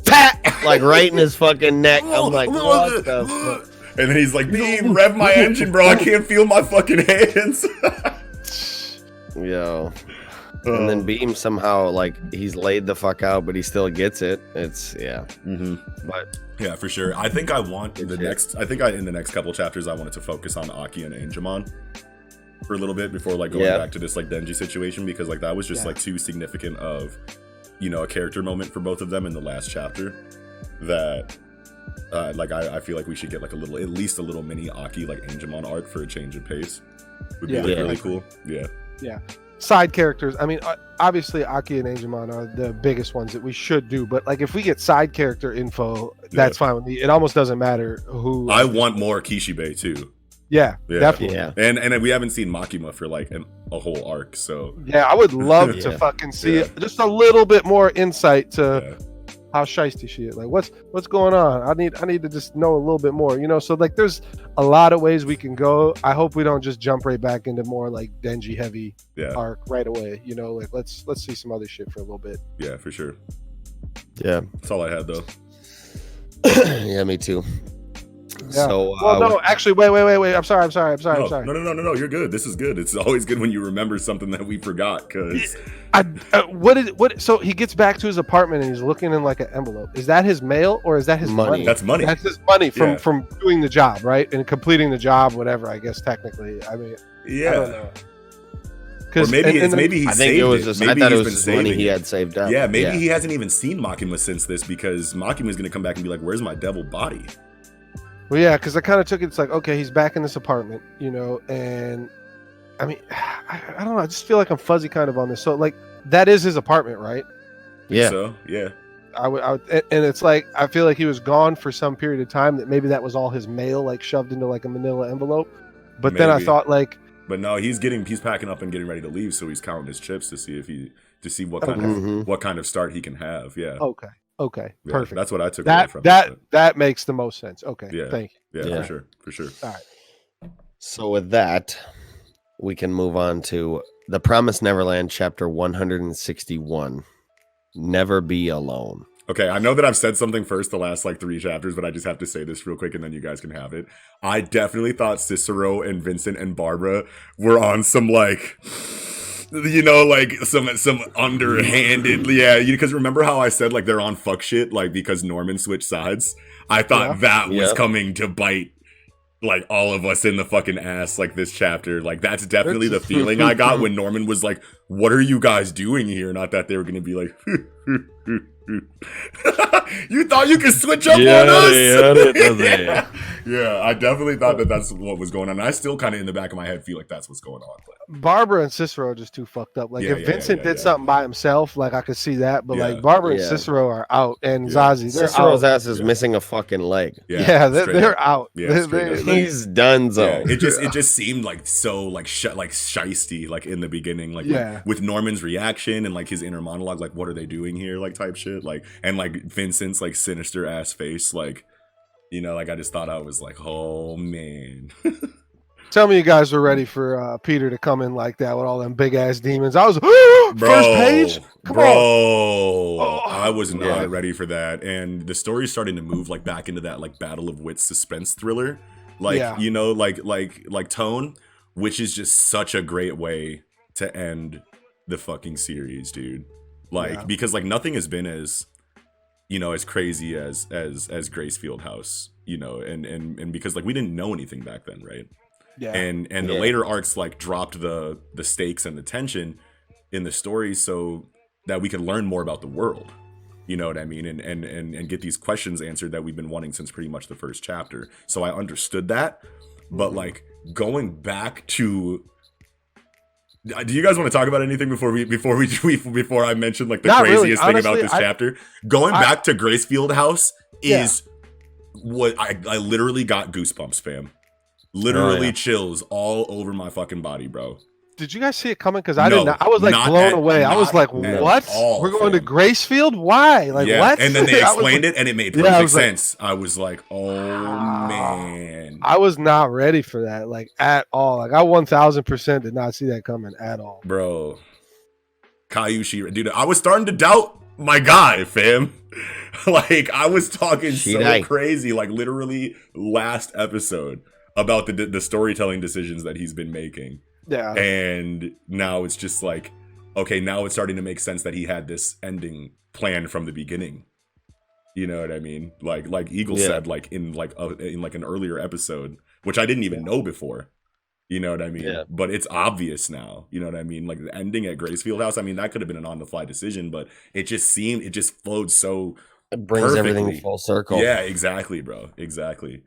pat, like right in his fucking neck. I'm like, what the fuck? And then he's like, Beam, rev my engine, bro. I can't feel my fucking hands. Yo. And then Beam somehow, like, he's laid the fuck out, but he still gets it. It's, But yeah, for sure. I think I want in the next couple chapters, I wanted to focus on Aki and Angemon for a little bit before like going back to this like Denji situation, because like that was just like too significant of, you know, a character moment for both of them in the last chapter that I feel like we should get like at least a little mini Aki like Angemon arc for a change of pace. Would be really cool. Yeah. Side characters. I mean, obviously Aki and Angemon are the biggest ones that we should do, but like if we get side character info, that's fine with me. It almost doesn't matter who. I want more Kishibe too. Yeah, definitely. Yeah. And we haven't seen Makima for like a whole arc, so yeah, I would love to fucking see just a little bit more insight to how shiesty she is. Like what's going on? I need to just know a little bit more, you know. So like there's a lot of ways we can go. I hope we don't just jump right back into more like Denji heavy arc right away, you know. Like let's see some other shit for a little bit. Yeah, for sure. Yeah, that's all I had though. Yeah, me too. Yeah. So, well, no, actually, wait. I'm sorry. No. You're good. This is good. It's always good when you remember something that we forgot. Cause So he gets back to his apartment and he's looking in like an envelope. Is that his mail or is that his money? That's money. That's his money from doing the job, right? And completing the job, whatever. I guess technically. I mean, I don't know. Or maybe he saved it. I thought it was his money he had saved up. Yeah, maybe he hasn't even seen Makima since this because Makima's going to come back and be like, "Where's my devil body?" Well, yeah, because I kind of took it. It's like, okay, he's back in this apartment, you know, and I mean, I don't know. I just feel like I'm fuzzy kind of on this. So, like, that is his apartment, right? Yeah. So, yeah. I would, and it's like I feel like he was gone for some period of time. That maybe that was all his mail, like shoved into like a Manila envelope. But then I thought, like, but no, he's packing up and getting ready to leave. So he's counting his chips to see what kind of start he can have. Yeah. Okay, perfect. That's what I took away from that makes the most sense. Okay, thank you. Yeah, for sure. All right. So with that, we can move on to the Promised Neverland chapter 161. Never be alone. Okay, I know that I've said something first the last like 3 chapters, but I just have to say this real quick and then you guys can have it. I definitely thought Cicero and Vincent and Barbara were on some like, you know, like some underhanded, because remember how I said like they're on fuck shit, like because Norman switched sides? I thought that was coming to bite like all of us in the fucking ass like this chapter. Like that's definitely the feeling I got when Norman was like, what are you guys doing here? Not that they were gonna be like you thought you could switch up on us? Yeah, I definitely thought that's what was going on. I still kind of in the back of my head feel like that's what's going on. Barbara and Cicero are just too fucked up. Like if Vincent did something by himself, like I could see that. But like Barbara and Cicero are out, and Zazie, Cicero's ass is missing a fucking leg. They're out. He's done. It just seemed like so like shisty like in the beginning, like with Norman's reaction and like his inner monologue, like what are they doing here, like type shit, like and like Vincent's like sinister ass face, like. You know, like I just thought I was like, oh man. Tell me you guys were ready for Peter to come in like that with all them big ass demons. I was first page. Come on. I was not ready for that. And the story's starting to move like back into that like battle of wits suspense thriller. Like, you know, like tone, which is just such a great way to end the fucking series, dude. Like, because like nothing has been as you know, as crazy as Gracefield House, you know, and because like we didn't know anything back then, right? Yeah. And the later arcs like dropped the stakes and the tension in the story so that we could learn more about the world. You know what I mean? And get these questions answered that we've been wanting since pretty much the first chapter. So I understood that. But like going back to do you guys want to talk about anything before I mention like the Not craziest really. thing Honestly, about this chapter? Going back to Gracefield House is what I literally got goosebumps, fam. Literally chills all over my fucking body, bro. Did you guys see it coming? Because I did not. I was like blown away. I was like, "What? We're going to Gracefield? Why? Like what?" And then they explained it, and it made perfect sense. I was like, "Oh man!" I was not ready for that, like at all. Like I 1000% did not see that coming at all, bro. Kayushi, dude, I was starting to doubt my guy, fam. Like I was talking so crazy, like literally last episode about the storytelling decisions that he's been making. Yeah. And now it's just like, okay, now it's starting to make sense that he had this ending plan from the beginning. You know what I mean? Like Eagle said, like in an earlier episode, which I didn't even know before. You know what I mean? Yeah. But it's obvious now. You know what I mean? Like the ending at Gracefield House. I mean, that could have been an on-the-fly decision, but it just flowed so It brings everything full circle. Yeah, exactly, bro. Exactly.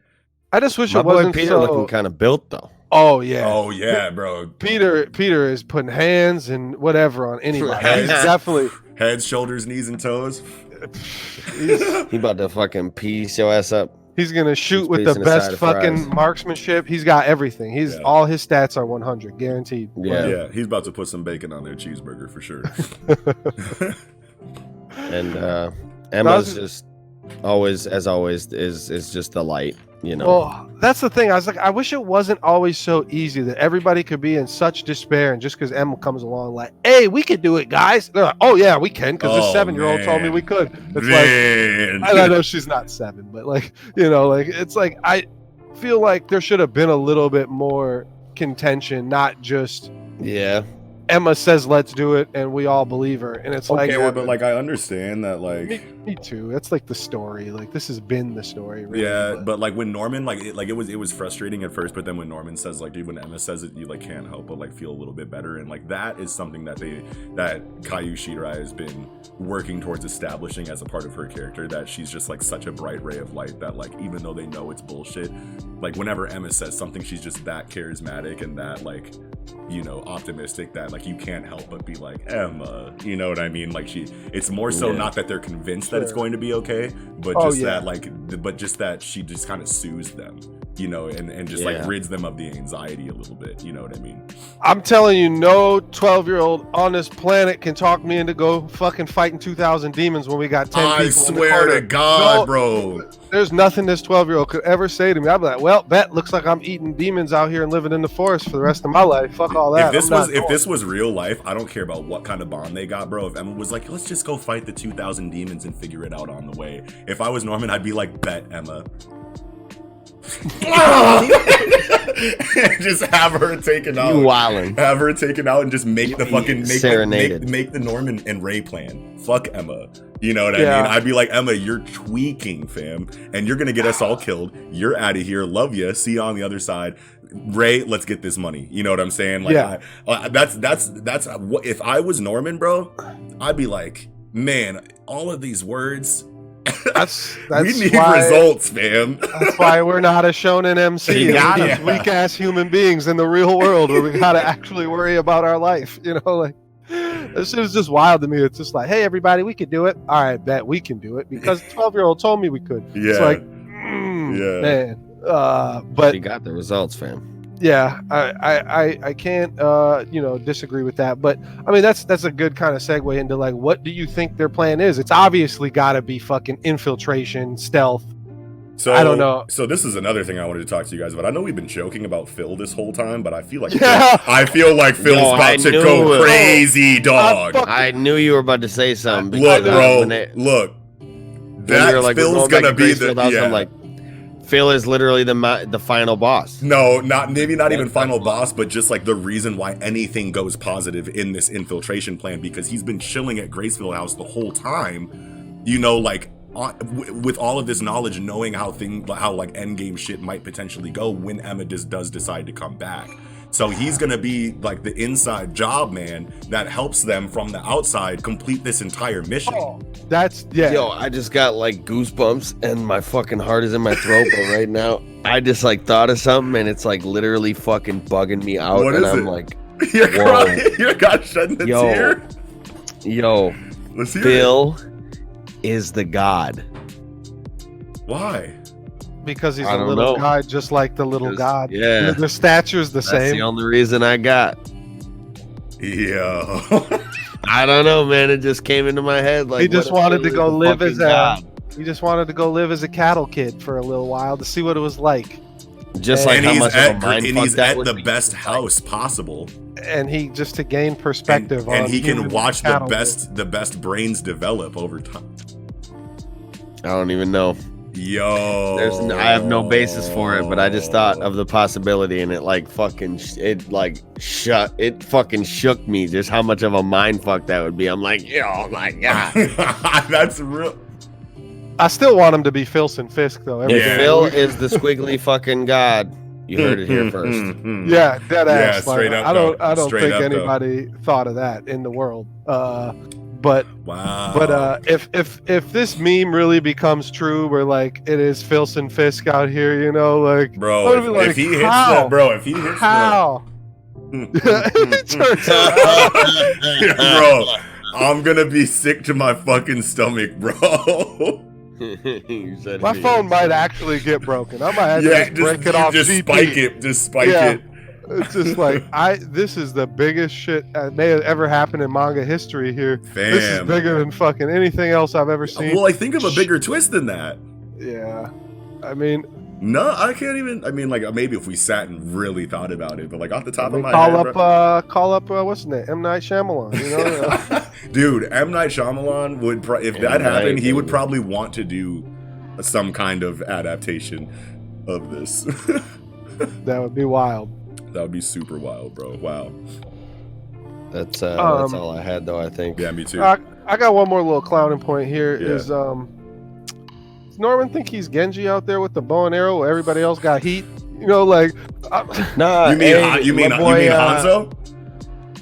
I just wish My it wasn't boy Peter so looking kind of built though. Oh yeah. Oh yeah, bro. Peter is putting hands and whatever on anybody. He's definitely heads, shoulders, knees, and toes. He about to fucking piece your ass up. He's gonna shoot with the best fucking marksmanship. He's got everything. He's all his stats are 100, guaranteed. Yeah. He's about to put some bacon on their cheeseburger for sure. And Emma's just always, as always, is just the light. You know. Well, that's the thing. I was like, I wish it wasn't always so easy that everybody could be in such despair, and just because Emma comes along, like, hey, we could do it, guys. They're like, oh yeah, we can, because this 7-year-old told me we could. It's like, I know she's not 7, but like, you know, like it's like I feel like there should have been a little bit more contention, not just Emma says let's do it and we all believe her, and it's like, well, but like I understand that, like me too. That's like the story. Like this has been the story. Really, but like when Norman, it was frustrating at first, but then when Norman says, like, dude, when Emma says it, you like can't help but like feel a little bit better, and like that is something that Kaiju Shirai has been working towards establishing as a part of her character, that she's just like such a bright ray of light that like even though they know it's bullshit, like whenever Emma says something, she's just that charismatic and that like, you know, optimistic that like you can't help but be like, Emma, you know what I mean? Like it's more so not that they're convinced that it's going to be okay, but just that she just kind of soothes them, you know, and just like rids them of the anxiety a little bit, you know what I mean? I'm telling you, no 12-year-old on this planet can talk me into go fucking fighting 2,000 demons when we got 10 people. I swear to God, bro. There's nothing this 12-year-old could ever say to me. I'd be like, well, looks like I'm eating demons out here and living in the forest for the rest of my life. Fuck all that. If this was real life, I don't care about what kind of bond they got, bro. If Emma was like, let's just go fight the 2,000 demons and figure it out on the way. If I was Norman, I'd be like, bet, Emma. Just have her taken out. Have her taken out and just make the fucking make the Norman and Ray plan. Fuck Emma. You know what I mean? I'd be like, Emma, you're tweaking, fam, and you're gonna get us all killed. You're out of here. Love you. See you on the other side. Ray, let's get this money. You know what I'm saying? Like, that's what if I was Norman, bro. I'd be like, man, all of these words. That's we need results, man. That's why we're not a shonen MC. We're weak ass human beings in the real world where we gotta actually worry about our life. You know, like this is just wild to me. It's just like, hey, everybody, we could do it. All right, bet we can do it because the 12-year-old told me we could. Yeah, it's like, man. But you got the results, fam. Yeah, I can't disagree with that, but I mean that's a good kind of segue into like, what do you think their plan is? It's obviously got to be fucking infiltration, stealth. So I don't know. So this is another thing I wanted to talk to you guys about. I know we've been joking about Phil this whole time, but I feel like Phil's about to go crazy, dog. I knew you were about to say something. Look, bro. Look, that Phil's gonna be the. I'm like, Phil is literally the final boss. No, maybe not even final boss, but just like the reason why anything goes positive in this infiltration plan, because he's been chilling at Graceville House the whole time, you know, like with all of this knowledge, knowing how like endgame shit might potentially go when Emma does decide to come back. So he's gonna be like the inside job man that helps them from the outside complete this entire mission. Oh, that's Yo, I just got like goosebumps and my fucking heart is in my throat, but right now I just like thought of something and it's like literally fucking bugging me out. What and is I'm it? like, you're crying. You got shedding a tear. Let's hear Phil is the god. Why? Because he's a little guy, just like the little god. Yeah, the stature's the same. That's the only reason I got. Yeah. I don't know, man. It just came into my head. Like he just wanted to go live as he just wanted to go live as a cattle kid for a little while to see what it was like. Just like how much of a mind fuck he's that at the best house possible. And he just to gain perspective and he can watch the best brains develop over time. I don't even know. Yo, I have no basis for it, but I just thought of the possibility, and it fucking shook me just how much of a mind fuck that would be. I'm like, oh my god, that's real. I still want him to be Filson Fisk though. Phil is the squiggly fucking god. You heard it here first. Yeah, dead ass. Yeah, straight up. I don't think anybody thought of that in the world. But wow. But if this meme really becomes true, where like it is Filson Fisk out here, you know, like bro, if he hits how? Bro, I'm gonna be sick to my fucking stomach, bro. My phone might actually get broken. I might have to just break it off. Just GP. spike it. Just spike it. It's just like this is the biggest shit that may have ever happened in manga history here. Fam. This is bigger than fucking anything else I've ever seen. Well, I think of a bigger twist than that. Yeah, I mean, no, I can't even. I mean, like maybe if we sat and really thought about it, but like off the top of my call head, up what's his name, M.Night Shyamalan. You know, dude, M.Night Shyamalan would if that happened, he would probably want to do some kind of adaptation of this. That would be wild. That would be super wild, bro. Wow. That's all I had, though, I think. Yeah, me too. I got one more little clowning point here. Yeah. Does Norman think he's Genji out there with the bow and arrow where everybody else got heat? You know, like... Nah, you mean Hanzo?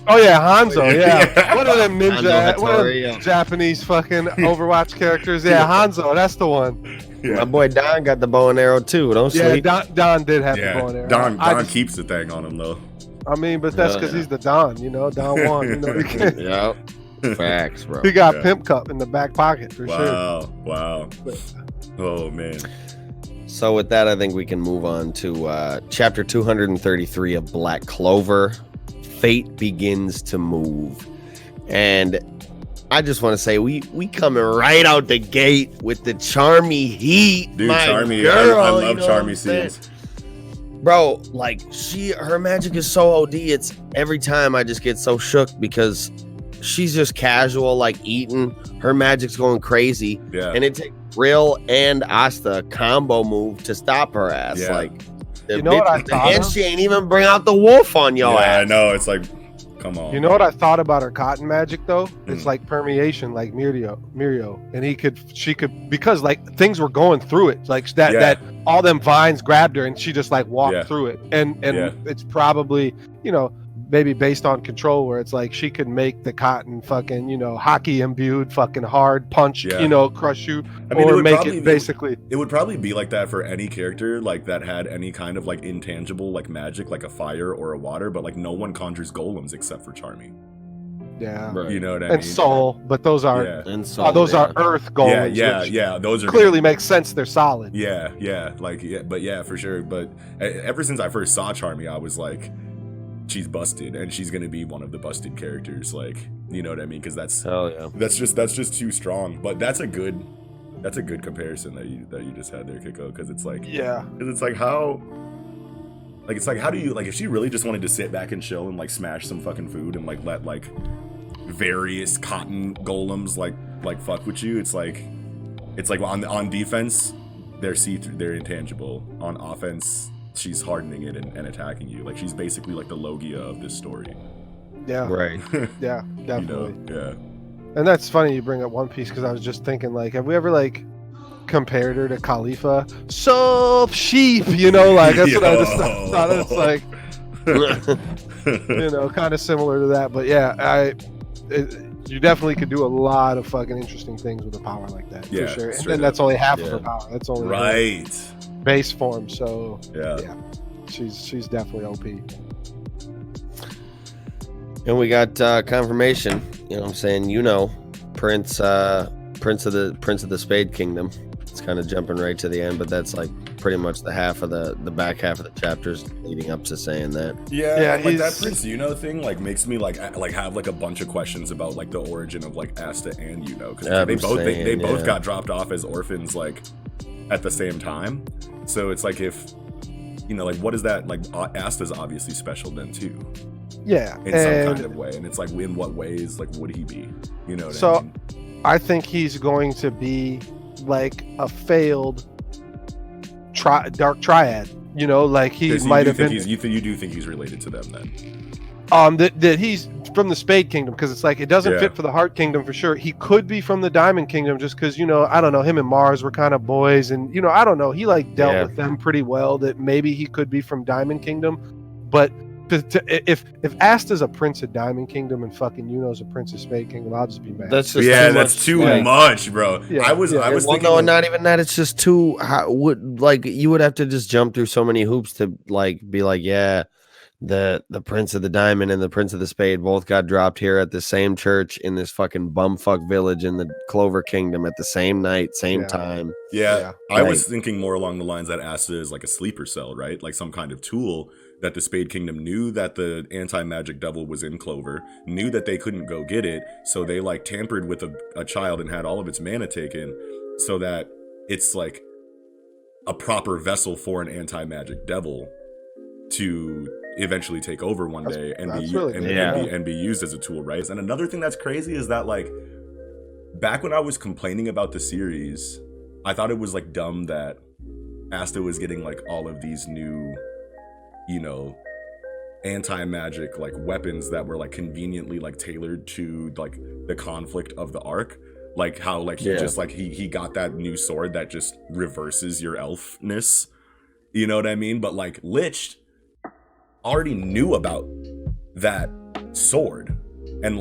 Oh, yeah, Hanzo, yeah. What are them Hanzo what are them Japanese fucking Overwatch characters? Yeah, Hanzo, that's the one. Yeah. My boy Don got the bow and arrow too. Don't sleep. Yeah, Don did have the bow and arrow. Don keeps the thing on him though. I mean, but that's because he's the Don, you know, Don Juan. You know, Yep. Facts, bro. He got Pimp Cup in the back pocket for sure. Wow. Oh man. So with that, I think we can move on to chapter 233 of Black Clover. Fate begins to move, and I just want to say we coming right out the gate with the Charmy heat. Dude, my Charmy, girl, I love Charmy scenes. Bro, like her magic is so OD. It's every time I just get so shook because she's just casual, like eating. Her magic's going crazy. Yeah. And it takes Rill and Asta combo move to stop her ass. Yeah. Like, you know what I thought? And she ain't even bring out the wolf on your ass. I know. It's like, come on. You know what I thought about her cotton magic though? It's like permeation, like Mirio, and she could because like things were going through it, like that all them vines grabbed her and she just like walked through it, and it's probably maybe based on control where it's like she could make the cotton fucking hockey imbued fucking hard punch crush you. I mean, or make it basically. It would probably be like that for any character like that had any kind of like intangible like magic, like a fire or a water, but like no one conjures golems except for Charmy. Yeah, right. You know what I mean? And Soul, but those are and Soul, those are Earth golems. Yeah. Those are clearly makes sense. They're solid. But for sure. But ever since I first saw Charmy, I was like, she's busted, and she's gonna be one of the busted characters. Like, you know what I mean? Because that's just too strong. But that's a good comparison that you just had there, Kiko. Because it's like how do you like if she really just wanted to sit back and chill and like smash some fucking food and like let like various cotton golems like fuck with you, it's like on defense they're intangible, on offense she's hardening it and attacking you. Like she's basically like the Logia of this story. Yeah, right. Yeah, definitely. Yeah. And that's funny you bring up One Piece because I was just thinking like, have we ever like compared her to Khalifa? So sheep, like that's what I just thought. It's like, kind of similar to that. But yeah, you definitely could do a lot of fucking interesting things with a power like that, for sure. And then that's only half of her power. That's only right base form. So yeah, she's definitely OP. And we got confirmation. You know what I'm saying? Prince of the Spade Kingdom. It's kind of jumping right to the end, but that's like pretty much the back half of the chapters leading up to saying that. Yeah, like that Prince thing like makes me like have like a bunch of questions about like the origin of like Asta and because they both got dropped off as orphans like at the same time. So it's like if like what is that like Asta's obviously special then too. Yeah, in some kind of way, and it's like in what ways like would he be? You know what I mean? I think he's going to be like a failed dark triad. Like he might have been. You do think he's related to them then? That he's from the Spade Kingdom because it's like it doesn't fit for the Heart Kingdom for sure. He could be from the Diamond Kingdom just because I don't know, him and Mars were kind of boys, and I don't know, he like dealt with them pretty well. That maybe he could be from Diamond Kingdom, but if Asta's a prince of Diamond Kingdom and fucking Yuno's a prince of Spade Kingdom, I'll just be mad. That's just that's too much, bro. Yeah, I was thinking, no, not even that. It's just too. You would have to just jump through so many hoops to like be like, yeah, the Prince of the Diamond and the Prince of the Spade both got dropped here at the same church in this fucking bumfuck village in the Clover Kingdom at the same night, same time. Yeah. I was thinking more along the lines that Asta is like a sleeper cell, right? Like some kind of tool that the Spade Kingdom knew that the anti-magic devil was in Clover, knew that they couldn't go get it, so they like tampered with a child and had all of its mana taken so that it's like a proper vessel for an anti-magic devil to eventually take over one day and be used as a tool, right? And another thing that's crazy is that like back when I was complaining about the series, I thought it was like dumb that Asta was getting like all of these new, you know, anti-magic like weapons that were like conveniently like tailored to like the conflict of the arc. Like how like he just like he got that new sword that just reverses your elfness. You know what I mean? But like Lich already knew about that sword and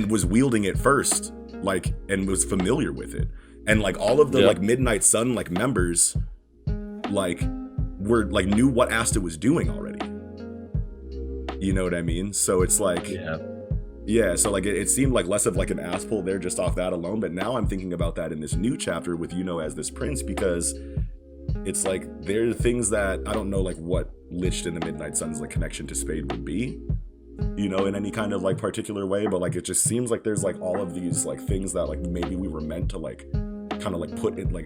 was wielding it first, like, and was familiar with it. And like all of the like Midnight Sun like members like were like knew what Asta was doing already. You know what I mean? So it's like so like it seemed like less of like an ass pull there just off that alone. But now I'm thinking about that in this new chapter with Yuno as this prince, because it's like there are things that I don't know like what Lich in the Midnight Sun's like connection to Spade would be, you know, in any kind of like particular way, but like it just seems like there's like all of these like things that like maybe we were meant to like kind of like put in like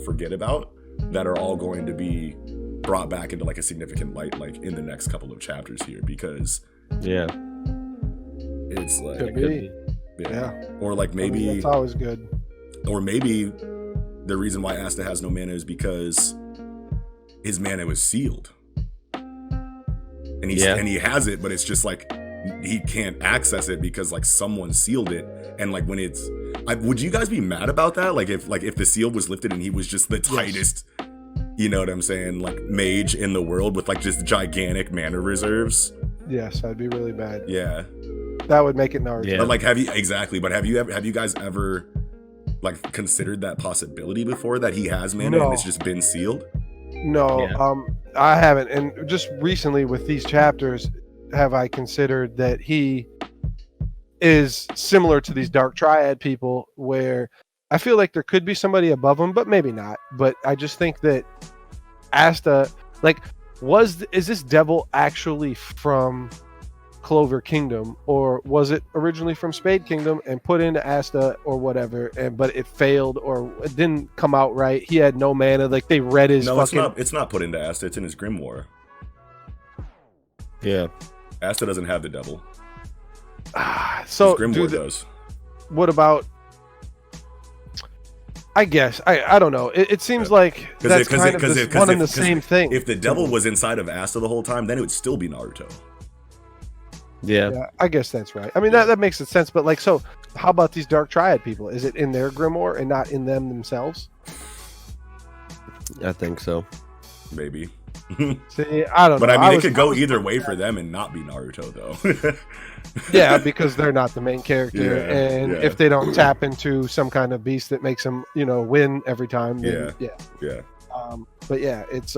forget about, that are all going to be brought back into like a significant light like in the next couple of chapters here, because it's like could be. Or like maybe that's always good. Or maybe the reason why Asta has no mana is because his mana was sealed. And he has it, but it's just like he can't access it because like someone sealed it. And like when it's would you guys be mad about that? Like if the seal was lifted and he was just the tightest, you know what I'm saying, like mage in the world with like just gigantic mana reserves? Yes, I'd be really bad. Yeah. That would make it Naruto. Yeah. But like have you guys ever like considered that possibility before, that he has mana and it's just been sealed? No, I haven't. And just recently with these chapters, have I considered that he is similar to these Dark Triad people, where I feel like there could be somebody above him, but maybe not. But I just think that Asta, like, is this devil actually from Clover Kingdom, or was it originally from Spade Kingdom and put into Asta or whatever, but it failed or it didn't come out right? He had no mana, like they read his it's not put into Asta, it's in his grimoire. Yeah. Asta doesn't have the devil. So his grimoire does. What about, I guess I don't know. It seems like that's kind of this one and the same thing. If the devil was inside of Asta the whole time, then it would still be Naruto. Yeah, I guess that's right. I mean, that makes sense. But like, so how about these Dark Triad people? Is it in their grimoire and not in them themselves? I think so. Maybe. See, I don't know. But I mean, it could go either way for them and not be Naruto, though. Yeah, because they're not the main character, and if they don't tap into some kind of beast that makes them, you know, win every time, then, but yeah, it's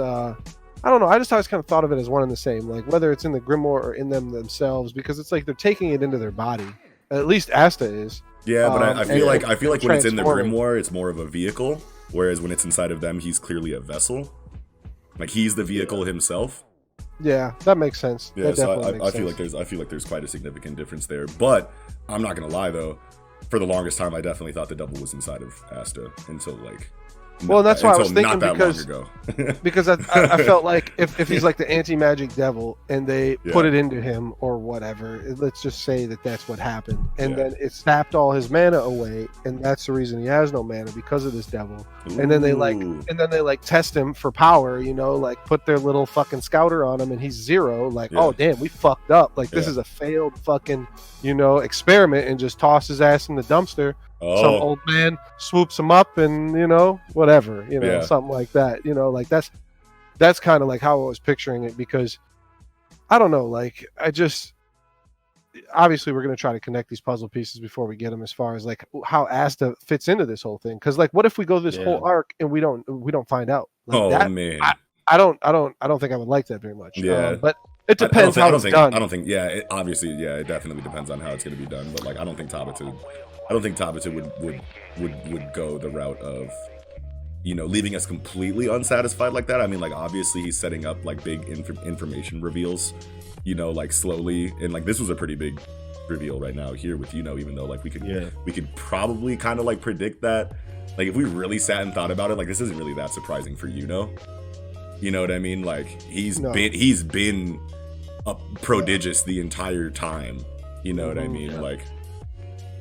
I don't know. I just always kind of thought of it as one and the same, like whether it's in the grimoire or in them themselves, because it's like they're taking it into their body. At least Asta is. Yeah, but I feel like when it's in the grimoire, it's more of a vehicle, whereas when it's inside of them, he's clearly a vessel. Like he's the vehicle himself. Yeah, that makes sense. Yeah, so I feel like there's quite a significant difference there. But I'm not gonna lie though, for the longest time, I definitely thought the devil was inside of Asta until like. Well, that's why I was thinking, not that long ago. because I felt like if he's like the anti-magic devil and they put it into him or whatever, let's just say that that's what happened, and then it sapped all his mana away, and that's the reason he has no mana, because of this devil. Ooh. And then they like test him for power, you know, like put their little fucking scouter on him and he's 0, like oh damn, we fucked up, like this is a failed fucking, you know, experiment, and just toss his ass in the dumpster. Some old man swoops him up and, you know, whatever, you know, something like that, you know, like that's kind of like how I was picturing it, because I don't know. Like, obviously we're going to try to connect these puzzle pieces before we get them as far as like how Asta fits into this whole thing. Cause like, what if we go this whole arc and we don't find out? Like, man. I don't think I would like that very much. Yeah. But it depends how it's done. I don't think, it definitely depends on how it's going to be done. But like, I don't think Tabata would go the route of, you know, leaving us completely unsatisfied like that. I mean, like, obviously he's setting up like big information reveals, you know, like slowly, and like this was a pretty big reveal right now here with, you know, even though like we could probably kind of like predict that, like if we really sat and thought about it, like this isn't really that surprising for you know what I mean? Like he's been a prodigious the entire time, you know what I mean? Like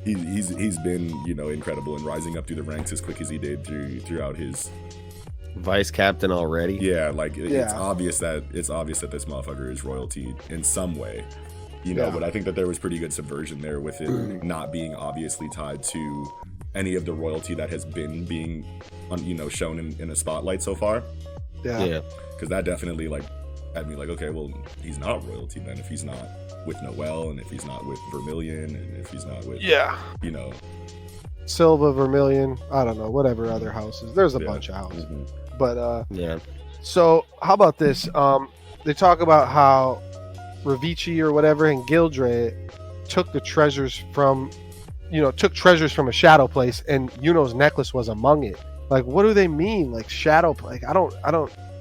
he's been, you know, incredible and rising up through the ranks as quick as he did throughout his vice captain already. Yeah, like it's obvious that this motherfucker is royalty in some way, you know. But I think that there was pretty good subversion there with it not being obviously tied to any of the royalty that has been being, you know, shown in a spotlight so far. Yeah. Because that definitely like had me like, okay, well, he's not royalty then if he's not with Noelle, and if he's not with Vermilion, and if he's not with you know, Silva, Vermilion, I don't know, whatever other houses. There's a bunch of houses. But so how about this? They talk about how Ravici or whatever and Gildre took treasures from a shadow place, and Yuno's necklace was among it. Like, what do they mean? Like shadow? Like I don't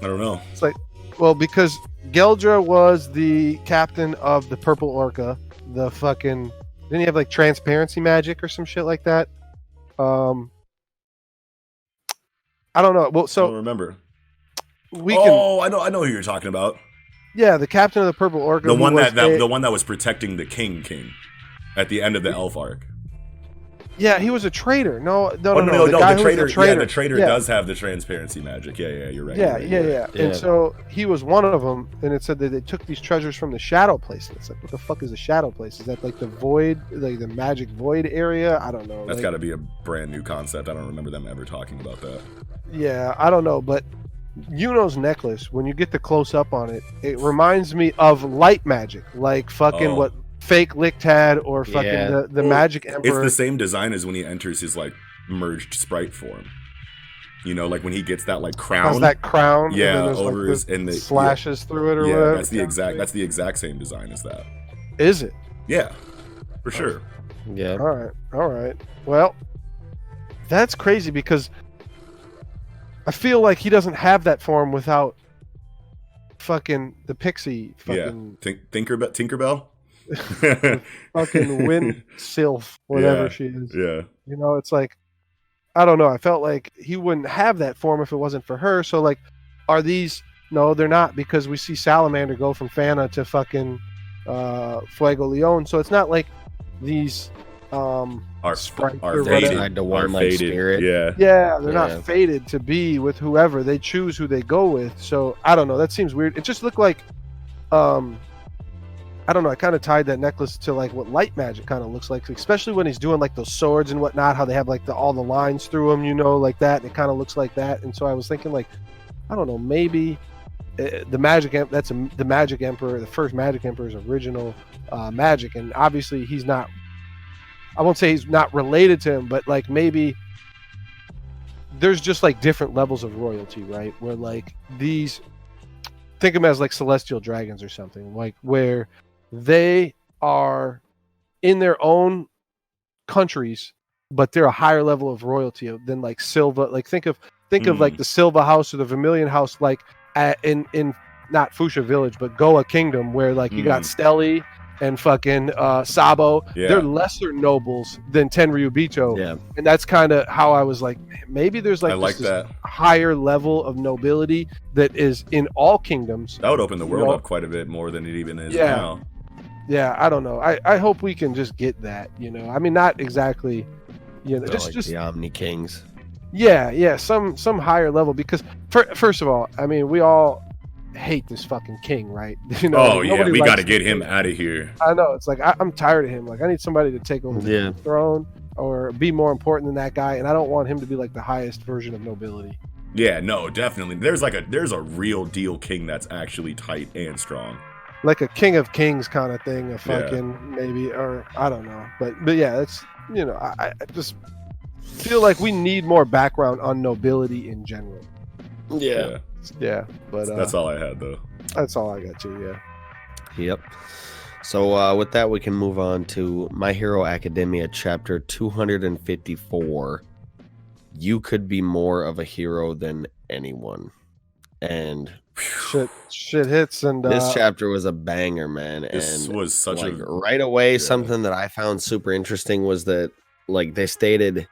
know. It's like, well, because Geldra was the captain of the Purple Orca. The fucking didn't he have like transparency magic or some shit like that? I don't know. Well, so I don't remember. I know who you're talking about. Yeah, the captain of the Purple Orca. The one that was protecting the king at the end of the Elf arc. Yeah, he was a traitor. No. The traitor does have the transparency magic. Yeah, you're right. Yeah. And so he was one of them, and it said that they took these treasures from the shadow place. It's like, what the fuck is a shadow place? Is that like the void, like the magic void area? I don't know. That's got to be a brand new concept. I don't remember them ever talking about that. Yeah, I don't know, but Yuno's necklace, when you get the close up on it, it reminds me of light magic, like fucking what Fake Licht had, or fucking the Magic Emperor. It's the same design as when he enters his like merged sprite form. You know, like when he gets that like crown. Has that crown? Yeah, and over his and the slashes through it or whatever. That's the exact same design as that. Is it? Yeah, for sure. Yeah. All right. Well, that's crazy because I feel like he doesn't have that form without fucking the pixie. Fucking Tinkerbell. Fucking Wind Sylph, whatever she is. Yeah. You know, it's like, I don't know. I felt like he wouldn't have that form if it wasn't for her. So like, are these? No, they're not, because we see Salamander go from Fana to fucking Fuego Leon. So it's not like these sprites are faded to one like spirit. Yeah, they're not fated to be with whoever. They choose who they go with. So I don't know. That seems weird. It just looked like I don't know. I kind of tied that necklace to like what light magic kind of looks like, especially when he's doing like those swords and whatnot, how they have like all the lines through them, you know, like that. It kind of looks like that. And so I was thinking like, I don't know, maybe the Magic the Magic Emperor, the first Magic Emperor's original magic. And obviously he's not, I won't say he's not related to him, but like maybe there's just like different levels of royalty, right? Where like these, think of them as like celestial dragons or something, like where they are in their own countries, but they're a higher level of royalty than like Silva. Like think of like the Silva house or the Vermilion house, like in not Fuchsia Village, but Goa Kingdom, where like you got Stelly and fucking Sabo. They're lesser nobles than Tenryubito. Yeah. And that's kind of how I was like, maybe there's like this higher level of nobility that is in all kingdoms. That would open the world up quite a bit more than it even is now. Yeah, I don't know. I hope we can just get that, you know. I mean, not exactly, you know, just the Omni Kings. Yeah, some higher level, because first of all, I mean, we all hate this fucking king, right? You know, we got to get him out of here. I know. It's like I'm tired of him. Like I need somebody to take over the throne or be more important than that guy, and I don't want him to be like the highest version of nobility. Yeah, no, definitely. There's a real deal king that's actually tight and strong. like a King of Kings kind of thing, a fucking maybe, or I don't know, but yeah, it's I just feel like we need more background on nobility in general. Yeah, but that's all I had though. That's all I got too. Yeah. Yep. So with that, we can move on to My Hero Academia, chapter 254. You could be more of a hero than anyone. And shit hits, and this chapter was a banger, man. This was such like, right away, something that I found super interesting was that like they stated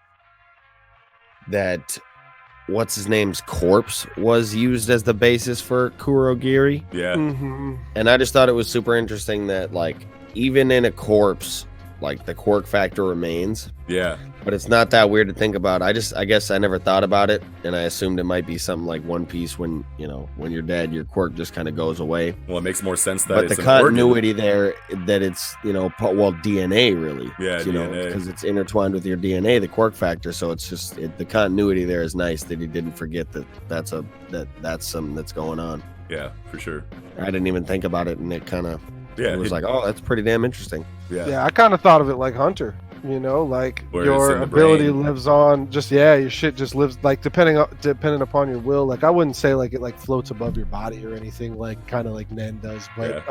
that what's his name's corpse was used as the basis for Kurogiri. Yeah. Mm-hmm. And I just thought it was super interesting that like even in a corpse, like the quirk factor remains. Yeah. But it's not that weird to think about. I guess I never thought about it, and I assumed it might be something like One Piece when, when you're dead, your quirk just kind of goes away. Well, it makes more sense that but it's the continuity there, that it's, DNA really. Yeah, DNA. Because it's intertwined with your DNA, the quirk factor. So it's just the continuity there is nice that he didn't forget that's something that's going on. Yeah, for sure. I didn't even think about it, and it kind of was like, oh, that's pretty damn interesting. Yeah, I kind of thought of it like Hunter. Like where your ability lives on, your shit just lives, like depending upon your will. Like I wouldn't say like it like floats above your body or anything, like kind of like M.A.N.G.A does, but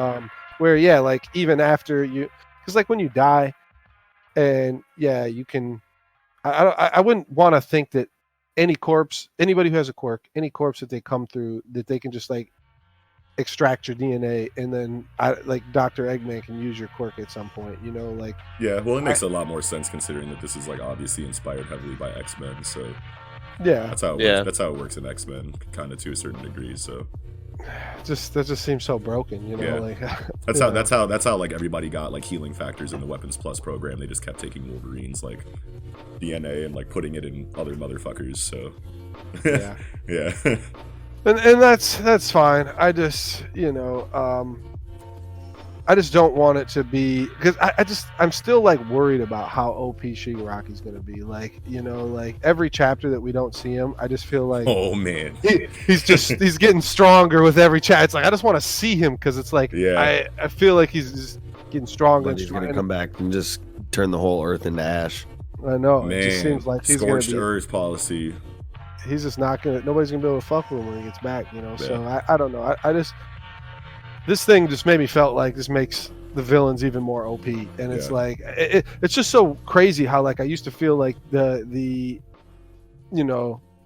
where like even after you, because like when you die, and you can, I wouldn't want to think that anybody who has a quirk, any corpse that they come through, that they can just like extract your DNA, and then like Dr. Eggman can use your quirk at some point, like. Yeah, well, it makes a lot more sense considering that this is like obviously inspired heavily by X-Men, so that's how it works. That's how it works in X-Men, kind of to a certain degree. So that just seems so broken, like that's how like everybody got like healing factors in the Weapons Plus program. They just kept taking Wolverine's like DNA and like putting it in other motherfuckers. So yeah. And that's fine. I just I just don't want it to be, because I'm still like worried about how OP Shigaraki's gonna be. Like like every chapter that we don't see him, I just feel like, oh man, he's getting stronger with every chat. It's like I just want to see him, because it's like I feel like he's just getting stronger. He's gonna come back and just turn the whole earth into ash. I know. Man, it just seems like he's scorched gonna be, earth policy. He's just not gonna. Nobody's gonna be able to fuck with him when he gets back. So I don't know. I just, this thing just made me felt like this makes the villains even more OP, and it's like it's just so crazy how like I used to feel like the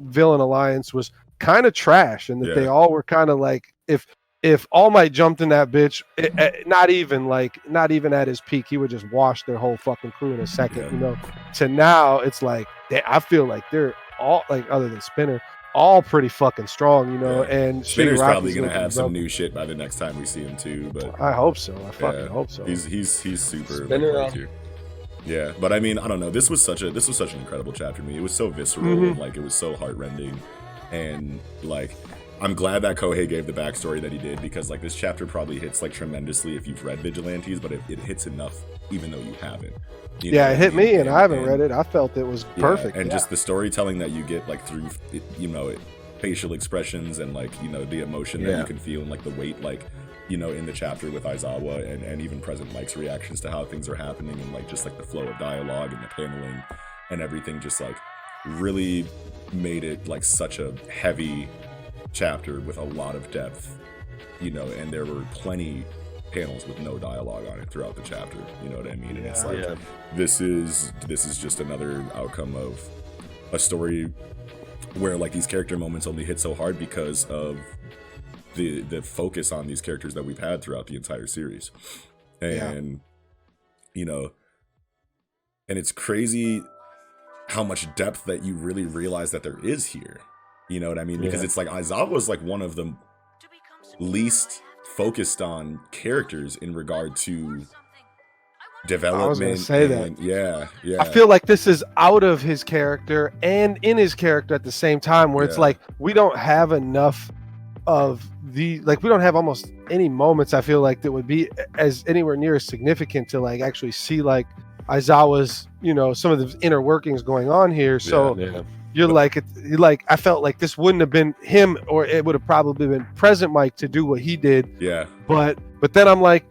villain alliance was kind of trash, and that they all were kind of like, if All Might jumped in that bitch, not even at his peak, he would just wash their whole fucking crew in a second. To now it's like I feel like they're all, like, other than Spinner, all pretty fucking strong, and Spinner's probably gonna have some new shit by the next time we see him too. But I hope so. I fucking hope so. He's super Spinner. Yeah, but I mean, I don't know. This was such an incredible chapter to me. It was so visceral, and, like, it was so heartrending, and like, I'm glad that Kohei gave the backstory that he did, because like this chapter probably hits like tremendously if you've read Vigilantes, but it hits enough even though you haven't. It hit me, and I haven't read it. I felt it was perfect. And just the storytelling that you get like through, facial expressions and like, the emotion that you can feel, and like the weight, like, in the chapter with Aizawa and even Present Mike's reactions to how things are happening, and like just like the flow of dialogue and the paneling and everything just like really made it like such a heavy chapter with a lot of depth, and there were plenty panels with no dialogue on it throughout the chapter, you know what I mean? And it's like this is just another outcome of a story where like these character moments only hit so hard because of the focus on these characters that we've had throughout the entire series. And and it's crazy how much depth that you really realize that there is here. You know what I mean? Because it's like Aizawa was like one of the least focused on characters in regard to development. I was gonna say that. Yeah. I feel like this is out of his character and in his character at the same time, where it's like we don't have enough of we don't have almost any moments, I feel like, that would be as anywhere near as significant to like actually see like Aizawa's, some of the inner workings going on here. So you're like I felt like this wouldn't have been him, or it would have probably been present Mike to do what he did. Yeah. But then I'm like,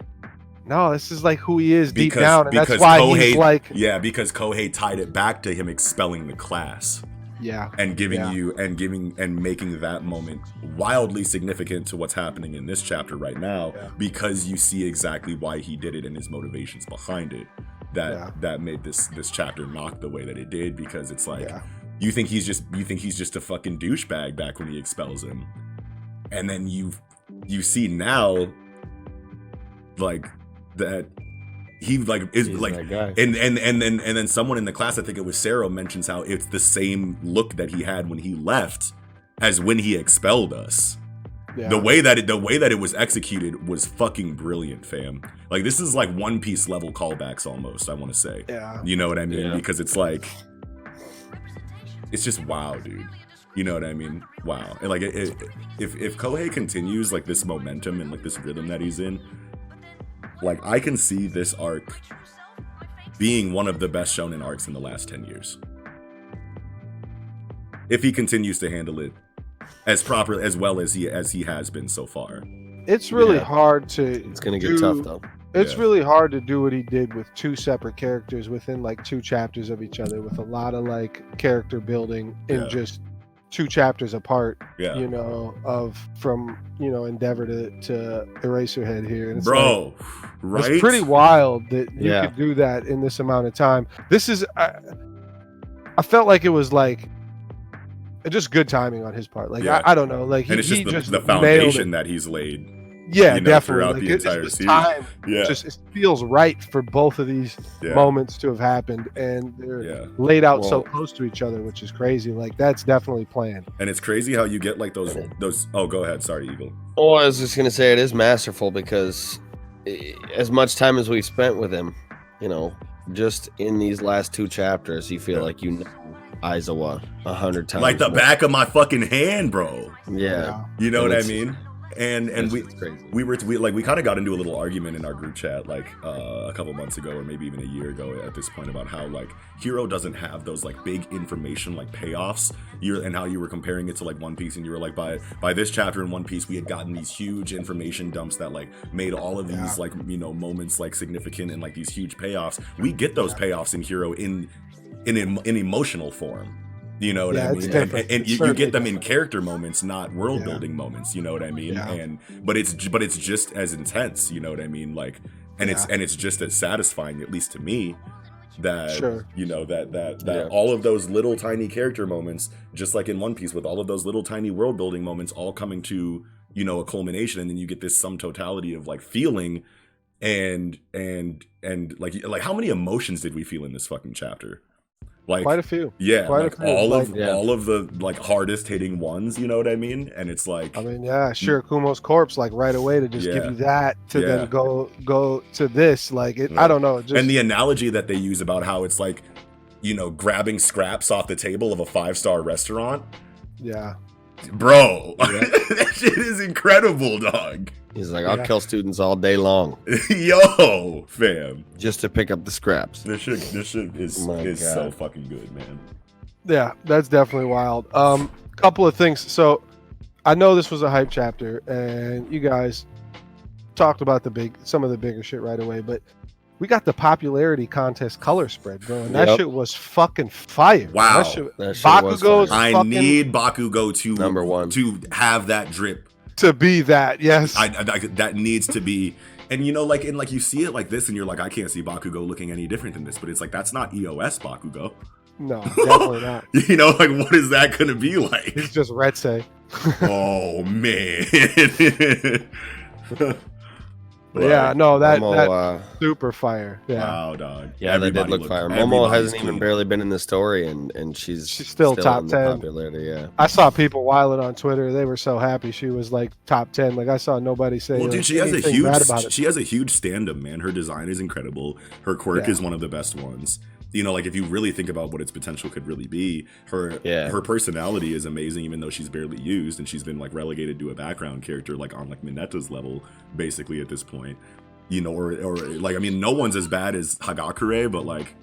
no, this is like who he is deep down, and that's why he's like, yeah, because Kohei tied it back to him expelling the class. Yeah. And giving you and making that moment wildly significant to what's happening in this chapter right now, because you see exactly why he did it and his motivations behind it. That made this chapter knock the way that it did, because it's like you think he's just a fucking douchebag back when he expels him. And then you see now like that he like is he's like and then someone in the class, I think it was Sarah, mentions how it's the same look that he had when he left as when he expelled us. Yeah. The way that it was executed was fucking brilliant, fam. Like, this is like One Piece level callbacks almost, I want to say. Yeah. You know what I mean? Yeah. Because it's like, it's just wow, dude. You know what I mean? Wow. And like, if Kohei continues like this momentum and like this rhythm that he's in, like, I can see this arc being one of the best shonen arcs in the last 10 years. If he continues to handle it as properly, as well as he has been so far. It's really hard to... It's going to get tough, though. It's really hard to do what he did with two separate characters within like 2 chapters of each other, with a lot of like character building in just 2 chapters apart, you know, from Endeavor to Eraserhead here. And it's bro, like, right? It's pretty wild that you could do that in this amount of time. This is, I felt like it was like just good timing on his part. Like, I don't know, like and it's just the foundation that he's laid. Yeah, definitely. Throughout like, the entire season. Time, it feels right for both of these moments to have happened, and they're laid out so close to each other, which is crazy. Like, that's definitely planned. And it's crazy how you get like those. Oh, go ahead. Sorry, Eagle. Oh, I was just gonna say it is masterful, because as much time as we've spent with him, you know, just in these last 2 chapters, you feel like you know Aizawa 100 times. Like the back of my fucking hand, bro. Yeah. You know what I mean? And we kind of got into a little argument in our group chat like a couple months ago, or maybe even a year ago at this point, about how like Hero doesn't have those like big information like payoffs. And how you were comparing it to like One Piece, and you were like, by this chapter in One Piece we had gotten these huge information dumps that like made all of these like, you know, moments like significant and like these huge payoffs. We get those payoffs in Hero in emotional form. You know what I mean? And you get them in character moments, not world building moments. You know what I mean? Yeah. But it's just as intense. You know what I mean? Like, and it's just as satisfying, at least to me, that you know that all of those little tiny character moments, just like in One Piece, with all of those little tiny world building moments, all coming to, you know, a culmination, and then you get this sum totality of like feeling, and like how many emotions did we feel in this fucking chapter? Like quite a few. Yeah, like all of the like hardest hitting ones, you know what I mean? And it's like, I mean, Shirakumo's corpse, like right away to just give you that to then go to this, like it, I don't know. Just... And the analogy that they use about how it's like, you know, grabbing scraps off the table of a 5-star restaurant. Yeah. Bro, that shit is incredible, dog. He's like, I'll kill students all day long. Yo, fam. Just to pick up the scraps. This shit is so fucking good, man. Yeah, that's definitely wild. Couple of things. So I know this was a hype chapter, and you guys talked about some of the bigger shit right away, but we got the popularity contest color spread, bro, and that shit was fucking fire. Wow. That shit Bakugo's I need Bakugo to number 1 to have that drip. To be that, yes. I that needs to be. And you know, like, and like you see it like this, and you're like, I can't see Bakugo looking any different than this, but it's like, that's not EOS Bakugo. No, definitely not. You know, like, what is that gonna be like? It's just Retsei. Oh man. Yeah, no, that super fire. Yeah. Wow, dog. Yeah, they did look fire. Momo hasn't even barely been in the story, and she's still top 10. Popularity, yeah. I saw people wilding on Twitter. They were so happy she was like top 10. Like, I saw nobody say. Well, dude, she has a huge stand-up, man. Her design is incredible. Her quirk is one of the best ones. You know, like, if you really think about what its potential could really be, her personality is amazing, even though she's barely used, and she's been like relegated to a background character, like on like Mineta's level, basically at this point. You know, or like, I mean, no one's as bad as Hagakure, but like,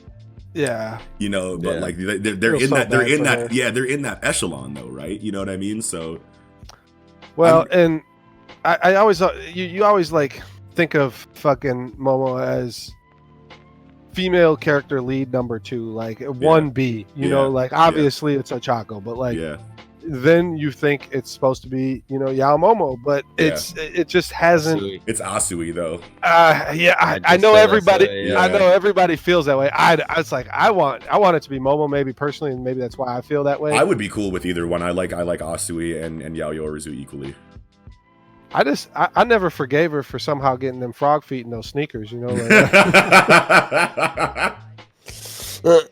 Yeah. You know, but like they're in that echelon though, right? You know what I mean? So well, and I always you always like think of fucking Momo as female character lead number 2, like 1B, you know, like obviously it's Ochako, but like then you think it's supposed to be, you know, Yao Momo, but it just hasn't. It's Asui though. I know everybody. I know everybody feels that way. It's like I want it to be Momo, maybe personally, and maybe that's why I feel that way. I would be cool with either one. I like Asui and Yao Yorizu equally. I never forgave her for somehow getting them frog feet in those sneakers, you know. Like,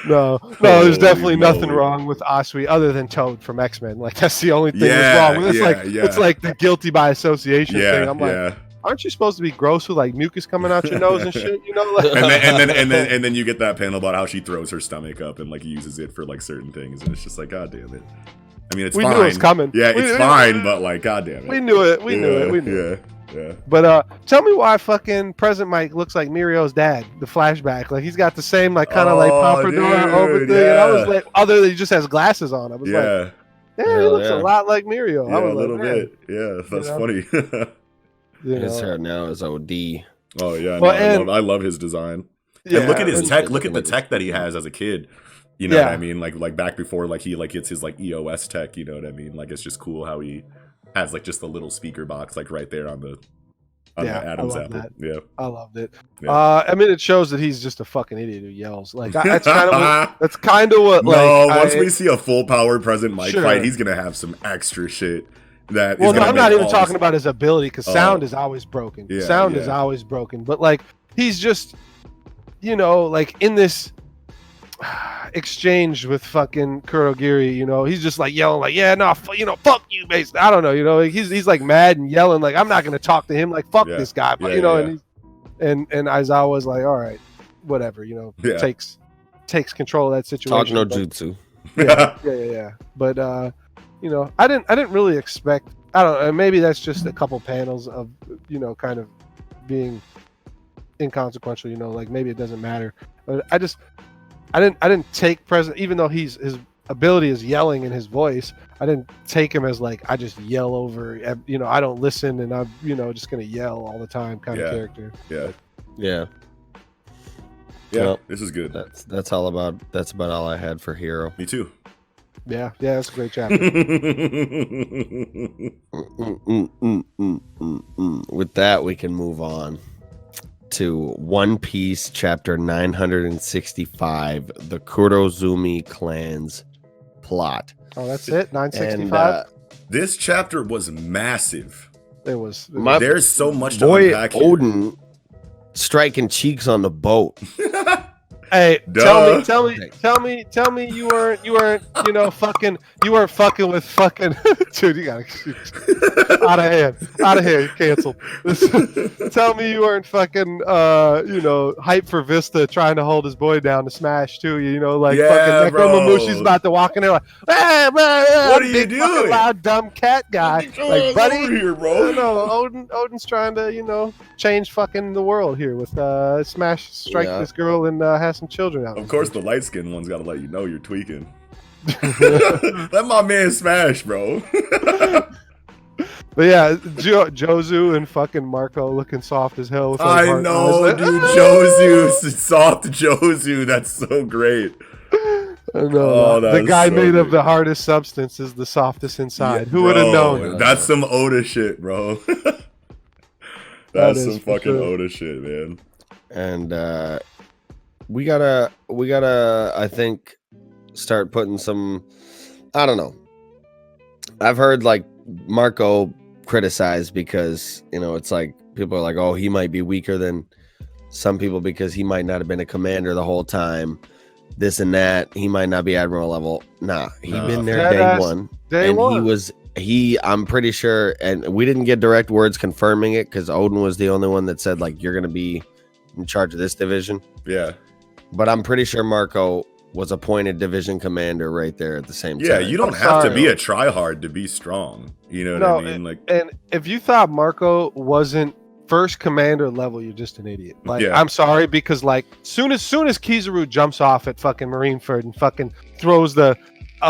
no, there's definitely nothing wrong with Asui other than Toad from X-Men. Like that's the only thing that's wrong. It's like the guilty by association thing. I'm like, aren't you supposed to be gross with like mucus coming out your nose and shit? You know, like, and then you get that panel about how she throws her stomach up and like uses it for like certain things, and it's just like, God damn it. I mean, we knew it was coming. Yeah, it's fine, but like, God damn it. We knew it. We knew it. Yeah. But tell me why fucking Present Mike looks like Mirio's dad, the flashback. Like he's got the same like kind of like pompadour over thing. And I was like, other than he just has glasses on. I was like, he looks a lot like Mirio. Yeah, a little bit. Yeah, that's funny. His hair now is OD. Oh yeah, I love his design. Yeah, and look at his tech. Look at the tech that he has as a kid. You know what I mean? Like back before like he like gets his like EOS tech. You know what I mean? Like it's just cool how he has like just a little speaker box like right there on the Adam's apple. That. Yeah, I loved it. Yeah. I mean, it shows that he's just a fucking idiot who yells. Like that's kind of what. No, once we see a full powered Present Mike fight, he's gonna have some extra shit. I'm not even talking about his ability because sound is always broken. Yeah, sound is always broken. But like he's just, you know, like in this exchange with fucking Kurogiri, you know, he's just like yelling like, fuck you, basically. I don't know, you know, he's like mad and yelling like, I'm not gonna talk to him, like fuck this guy, but and Aizawa's like, all right, whatever, you know, takes control of that situation. Talk no jutsu. Yeah. But you know, I didn't really expect. I don't know. Maybe that's just a couple panels of, you know, kind of being inconsequential. You know, like maybe it doesn't matter. But I didn't take Present, even though his ability is yelling in his voice. I didn't take him as like I just yell over. You know, I don't listen and I'm, you know, just gonna yell all the time kind of character. Yeah. Well, this is good. That's about all I had for Hero. Me too. Yeah, that's a great chapter. With that, we can move on to One Piece chapter 965, the Kurozumi clan's plot. Oh, that's it? 965? This chapter was massive. There's so much to unpack here. Odin striking cheeks on the boat. Hey, tell me you weren't, you know, you weren't fucking with fucking dude, you gotta out of hand, canceled. Tell me you weren't fucking you know, hype for Vista trying to hold his boy down to smash too, you know, like fucking Nekomamushi's about to walk in there like, hey, what are you doing? Loud dumb cat guy. Like, buddy, over here, bro. No, Odin's trying to, you know, change fucking the world here with strike this girl and has some children out. Of course, the light skinned one's got to let you know you're tweaking. Let my man smash, bro. But yeah, Jozu and fucking Marco looking soft as hell. With I know, dude. Jozu, soft Jozu. That's so great. I know. The guy made of the hardest substance is the softest inside. Who would have known? That's some Oda shit, bro. That's some fucking Oda shit, man. And we gotta I think start putting some, I don't know, I've heard like Marco criticized because, you know, it's like people are like, oh, he might be weaker than some people because he might not have been a commander the whole time, this and that, he might not be admiral level. Nah, he been there day one. I'm pretty sure, and we didn't get direct words confirming it because Odin was the only one that said like, you're gonna be in charge of this division. Yeah. But I'm pretty sure Marco was appointed division commander right there at the same time. Yeah, you don't have to be a tryhard to be strong. You know what I mean? And if you thought Marco wasn't first commander level, you're just an idiot. Like, I'm sorry, because like soon as Kizaru jumps off at fucking Marineford and fucking throws a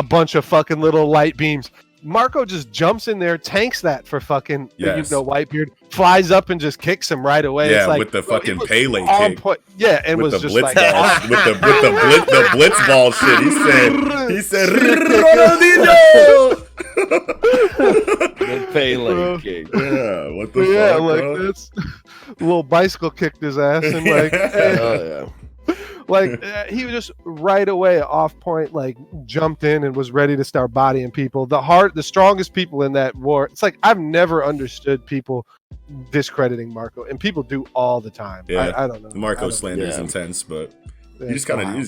bunch of fucking little light beams, Marco just jumps in there, tanks that for fucking Whitebeard, flies up and just kicks him right away. Yeah, it's like, with the fucking Pele kick. Yeah, and with was the just blitz like ball, with the blitz ball shit. He said Ronaldinho. The Pele kick. Yeah, what the fuck, like bro? that's a little bicycle kicked his ass and like like he was just right away off point, like jumped in and was ready to start bodying people. The strongest people in that war. It's like I've never understood people discrediting Marco, and people do all the time. Yeah, I don't know. The Marco slander is intense, but you just gotta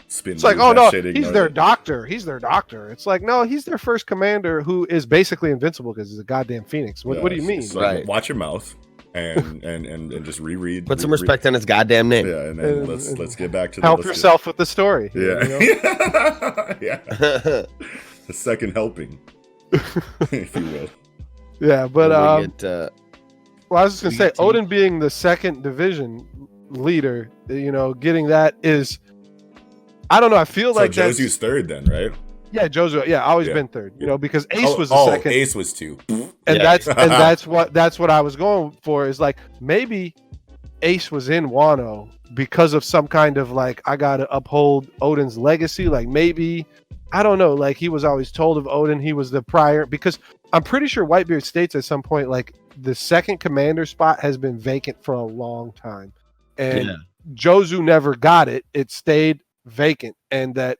spin. It's like, oh no, he's their doctor. He's their doctor. It's like, no, he's their first commander who is basically invincible because he's a goddamn phoenix. What do you mean? Like, watch your mouth. And just reread. Put some respect on his goddamn name. Yeah, and then let's get back to help yourself with the story. Yeah, you know? Yeah. The second helping, if you will. Yeah, but well, I was just gonna say, Odin being the second division leader, you know, getting that is, I don't know. I feel like Josu's third, then, right? Yeah, Josu. Yeah, always been third. You know, because Ace was the second. Ace was 2. And that's what I was going for. Is like maybe Ace was in Wano because of some kind of like, I gotta uphold Odin's legacy. Like maybe, I don't know. Like he was always told of Odin. He was the prior, because I'm pretty sure Whitebeard states at some point like the second commander spot has been vacant for a long time, and Josu never got it. It stayed vacant, and that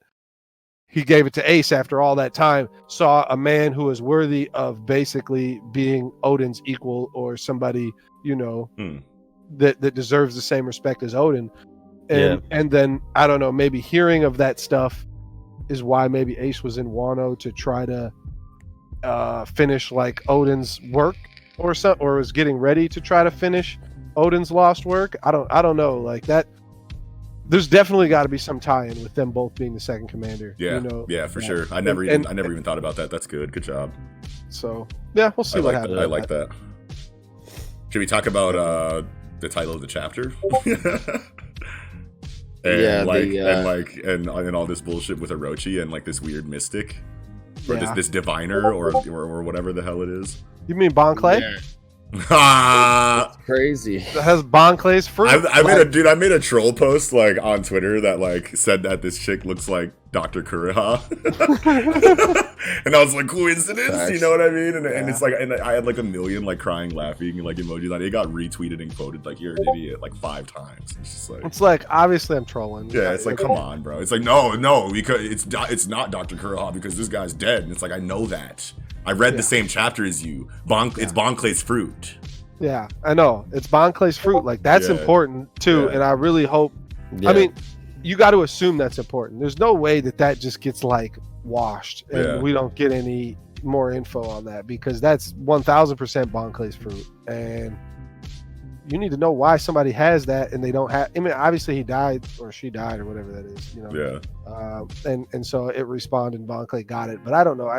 he gave it to Ace after all that time, saw a man who is worthy of basically being Odin's equal, or somebody, you know, that deserves the same respect as Odin. And then, I don't know, maybe hearing of that stuff is why maybe Ace was in Wano to try to finish like Odin's work or was getting ready to try to finish Odin's lost work. I don't know, like that. There's definitely got to be some tie-in with them both being the second commander. Yeah, you know? Yeah, for sure. I never even thought about that. That's good. Good job. So yeah, we'll see what happens. I like that. Should we talk about the title of the chapter? and all this bullshit with Orochi and like this weird mystic, or this diviner, or whatever the hell it is. You mean Bon-Clay? Yeah. That's crazy. That has Bon-Clay's fruit. I made a troll post like on Twitter that like said that this chick looks like Dr. Kureha. And I was like, coincidence? Nice. You know what I mean? And it's like, and I had like a million like crying, laughing, like emojis. Like, it got retweeted and quoted like, "You're an idiot," like 5 times. It's like obviously I'm trolling. Yeah, it's like, come on, bro. It's like no, because it's not Dr. Kureha because this guy's dead. And it's like, I know that. I read the same chapter as you. It's Bon-Clay's fruit. Yeah, I know. It's Bon-Clay's fruit. Like, that's important, too. Yeah. And I really hope... Yeah. I mean, you got to assume that's important. There's no way that just gets, like, washed. And we don't get any more info on that. Because that's 1,000% Bon-Clay's fruit. And you need to know why somebody has that and they don't have... I mean, obviously he died, or she died, or whatever that is. You know? Yeah. And so it respawned and Bon-Clay got it. But I don't know.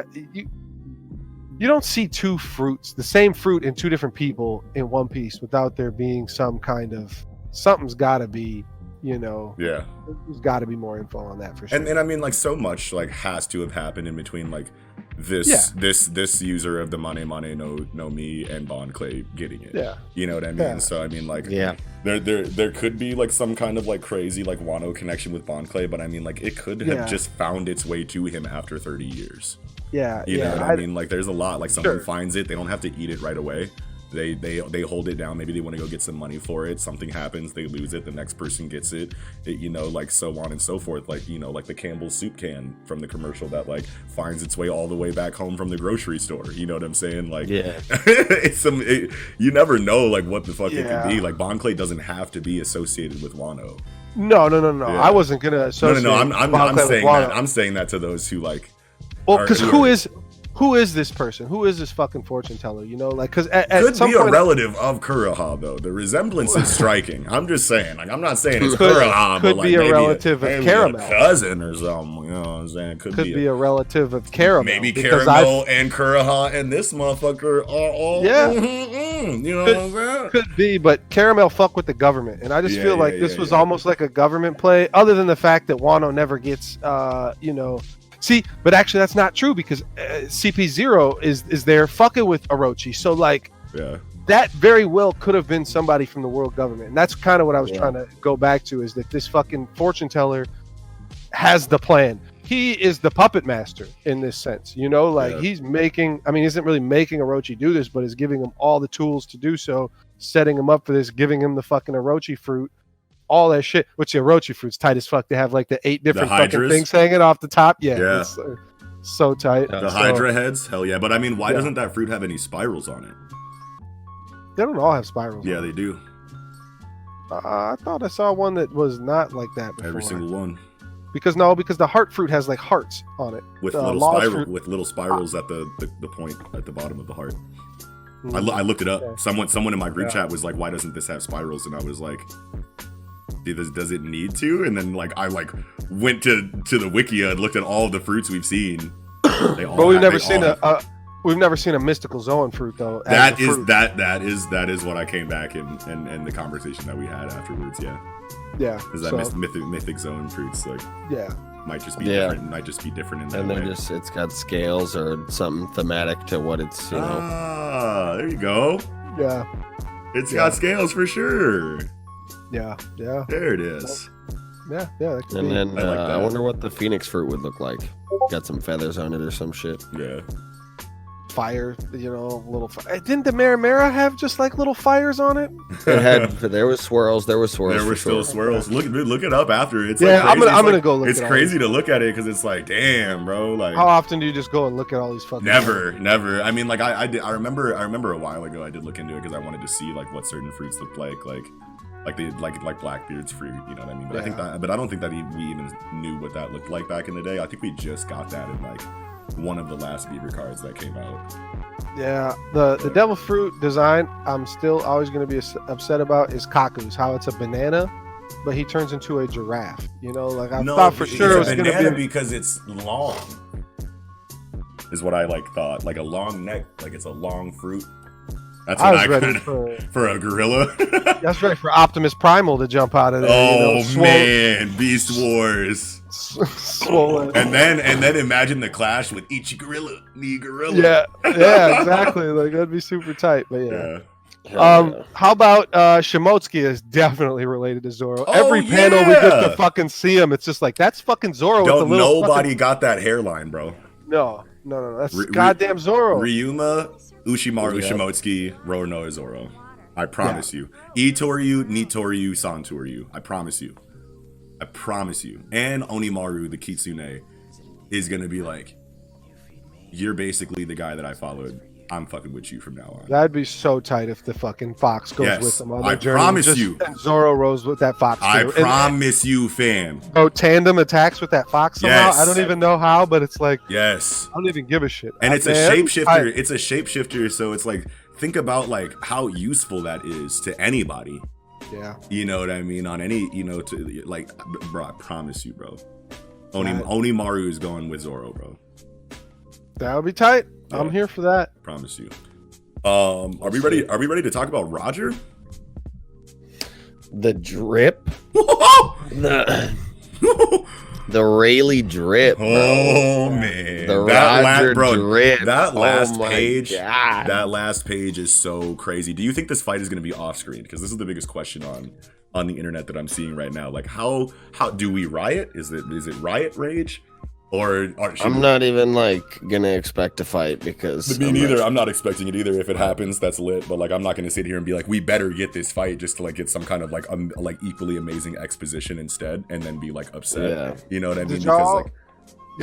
You don't see the same fruit in 2 different people in one piece without there being some kind of, something's got to be, you know. Yeah. There's got to be more info on that for sure. And I mean, like, so much like has to have happened in between like this user of the Mane no Mi and Bon-Clay getting it. Yeah. You know what I mean? Yeah. So I mean, like, there could be like some kind of like crazy like Wano connection with Bon-Clay, but I mean, like, it could have just found its way to him after 30 years. Yeah, you know what I mean? Like, there's a lot. Like, someone finds it, they don't have to eat it right away. They hold it down. Maybe they want to go get some money for it. Something happens, they lose it. The next person gets it. You know, like, so on and so forth. Like, you know, like the Campbell's soup can from the commercial that like finds its way all the way back home from the grocery store. You know what I'm saying? Like, you never know like what the fuck it could be. Like, Bon-Clay doesn't have to be associated with Wano. No. Yeah. I wasn't gonna associate. No. I'm saying that. I'm saying that to those who like. Well, because who is this person? Who is this fucking fortune teller? You know, like, because at some point, a relative of Kureha, though. The resemblance is striking. I'm just saying. Like, I'm not saying it's Kureha, but like be a relative of Caramel, a cousin or something. You know what I'm saying? Could be a relative of Caramel. Maybe Caramel and Kureha and this motherfucker are all. Yeah. You know what I'm saying? Could be, but Caramel fuck with the government, and I just feel like this was almost like a government play. Other than the fact that Wano never gets, See, but actually that's not true because CP0 is there fucking with Orochi. So like, that very well could have been somebody from the world government. And that's kind of what I was trying to go back to, is that this fucking fortune teller has the plan. He is the puppet master in this sense, he's making, he isn't really making Orochi do this, but is giving him all the tools to do so, setting him up for this, giving him the fucking Orochi fruit. All that shit, which the Orochi fruit's tight as fuck. They have like the 8 different fucking things hanging off the top. Yeah. It's, so tight. The Hydra heads, hell yeah. But why doesn't that fruit have any spirals on it? They don't all have spirals. Yeah, they do. I thought I saw one that was not like that before. Every single one. Because the heart fruit has like hearts on it. With little spirals at the point at the bottom of the heart. I looked it up. Okay. Someone in my group chat was like, "Why doesn't this have spirals?" And I was like, does it need to? And then I went to the Wikia and looked at all of the fruits we've seen. But we've never seen a mystical Zoan fruit though. That is what I came back and the conversation that we had afterwards. Yeah. Because that mythic Zoan fruits might just be different. Might just be different in that and way. then it's got scales or something thematic to what it's there you go. Yeah. It's got scales for sure. Yeah. There it is. Yeah. That could and be. then I like that. I wonder what the phoenix fruit would look like. Got some feathers on it or some shit. Yeah. Fire, little fire. Didn't the Marimara have just like little fires on it? It had. There was swirls. There were still swirls. Look it up after. It's I'm gonna go look. It's crazy to look at it because it's like, damn, bro. Like, how often do you just go and look at all these fucking? Never. I mean, like I remember a while ago I did look into it because I wanted to see like what certain fruits looked like Blackbeard's fruit. You know what I mean? But I don't think that we even knew what that looked like back in the day. I think we just got that in like one of the last Beaver cards that came out. Yeah, the devil fruit design I'm still always going to be upset about is Kaku's, how it's a banana but he turns into a giraffe. I thought for sure it was going to be because it's long is what I thought, like a long neck, like it's a long fruit. That's what I ready for a gorilla. That's ready for Optimus Primal to jump out of there. Oh man, Beast Wars. Swollen. And then imagine the clash with each gorilla, knee gorilla. Yeah, exactly. That'd be super tight. But yeah. How about Shimotsuki is definitely related to Zoro. Every panel we get to fucking see him, it's just like that's fucking Zoro. Nobody got that hairline, bro. No. That's goddamn Zoro. Ryuma, Ushimaru, Shimotsuki, Roronoa, Zoro. I promise you. Itoryu, Nitoryu, Santoryu. I promise you. And Onimaru, the Kitsune, is gonna be like, you're basically the guy that I followed. I'm fucking with you from now on. That'd be so tight if the fucking fox goes with them on their journey. I promise you. And Zoro rose with that fox. I promise you, fam. Tandem attacks with that fox somehow. Yes. I don't even know how, but it's like, yes. I don't even give a shit. And it's a shapeshifter. It's a shapeshifter, so it's like, think about how useful that is to anybody. Yeah. You know what I mean? On any, to bro, I promise you, bro. Onimaru is going with Zoro, bro. That would be tight. Yeah. I'm here for that. Promise you. Are we ready? Are we ready to talk about Roger? The drip. The Rayleigh drip. Bro. Oh man, the Roger drip. That last page. God. That last page is so crazy. Do you think this fight is going to be off screen? Because this is the biggest question on the internet that I'm seeing right now. Like, how do we riot? Is it riot rage? Or I'm not even gonna expect a fight because me neither. I'm not expecting it either. If it happens, that's lit. But I'm not gonna sit here and be like, we better get this fight just to get some kind of equally amazing exposition instead, and then be upset. Yeah. You know what I mean? Did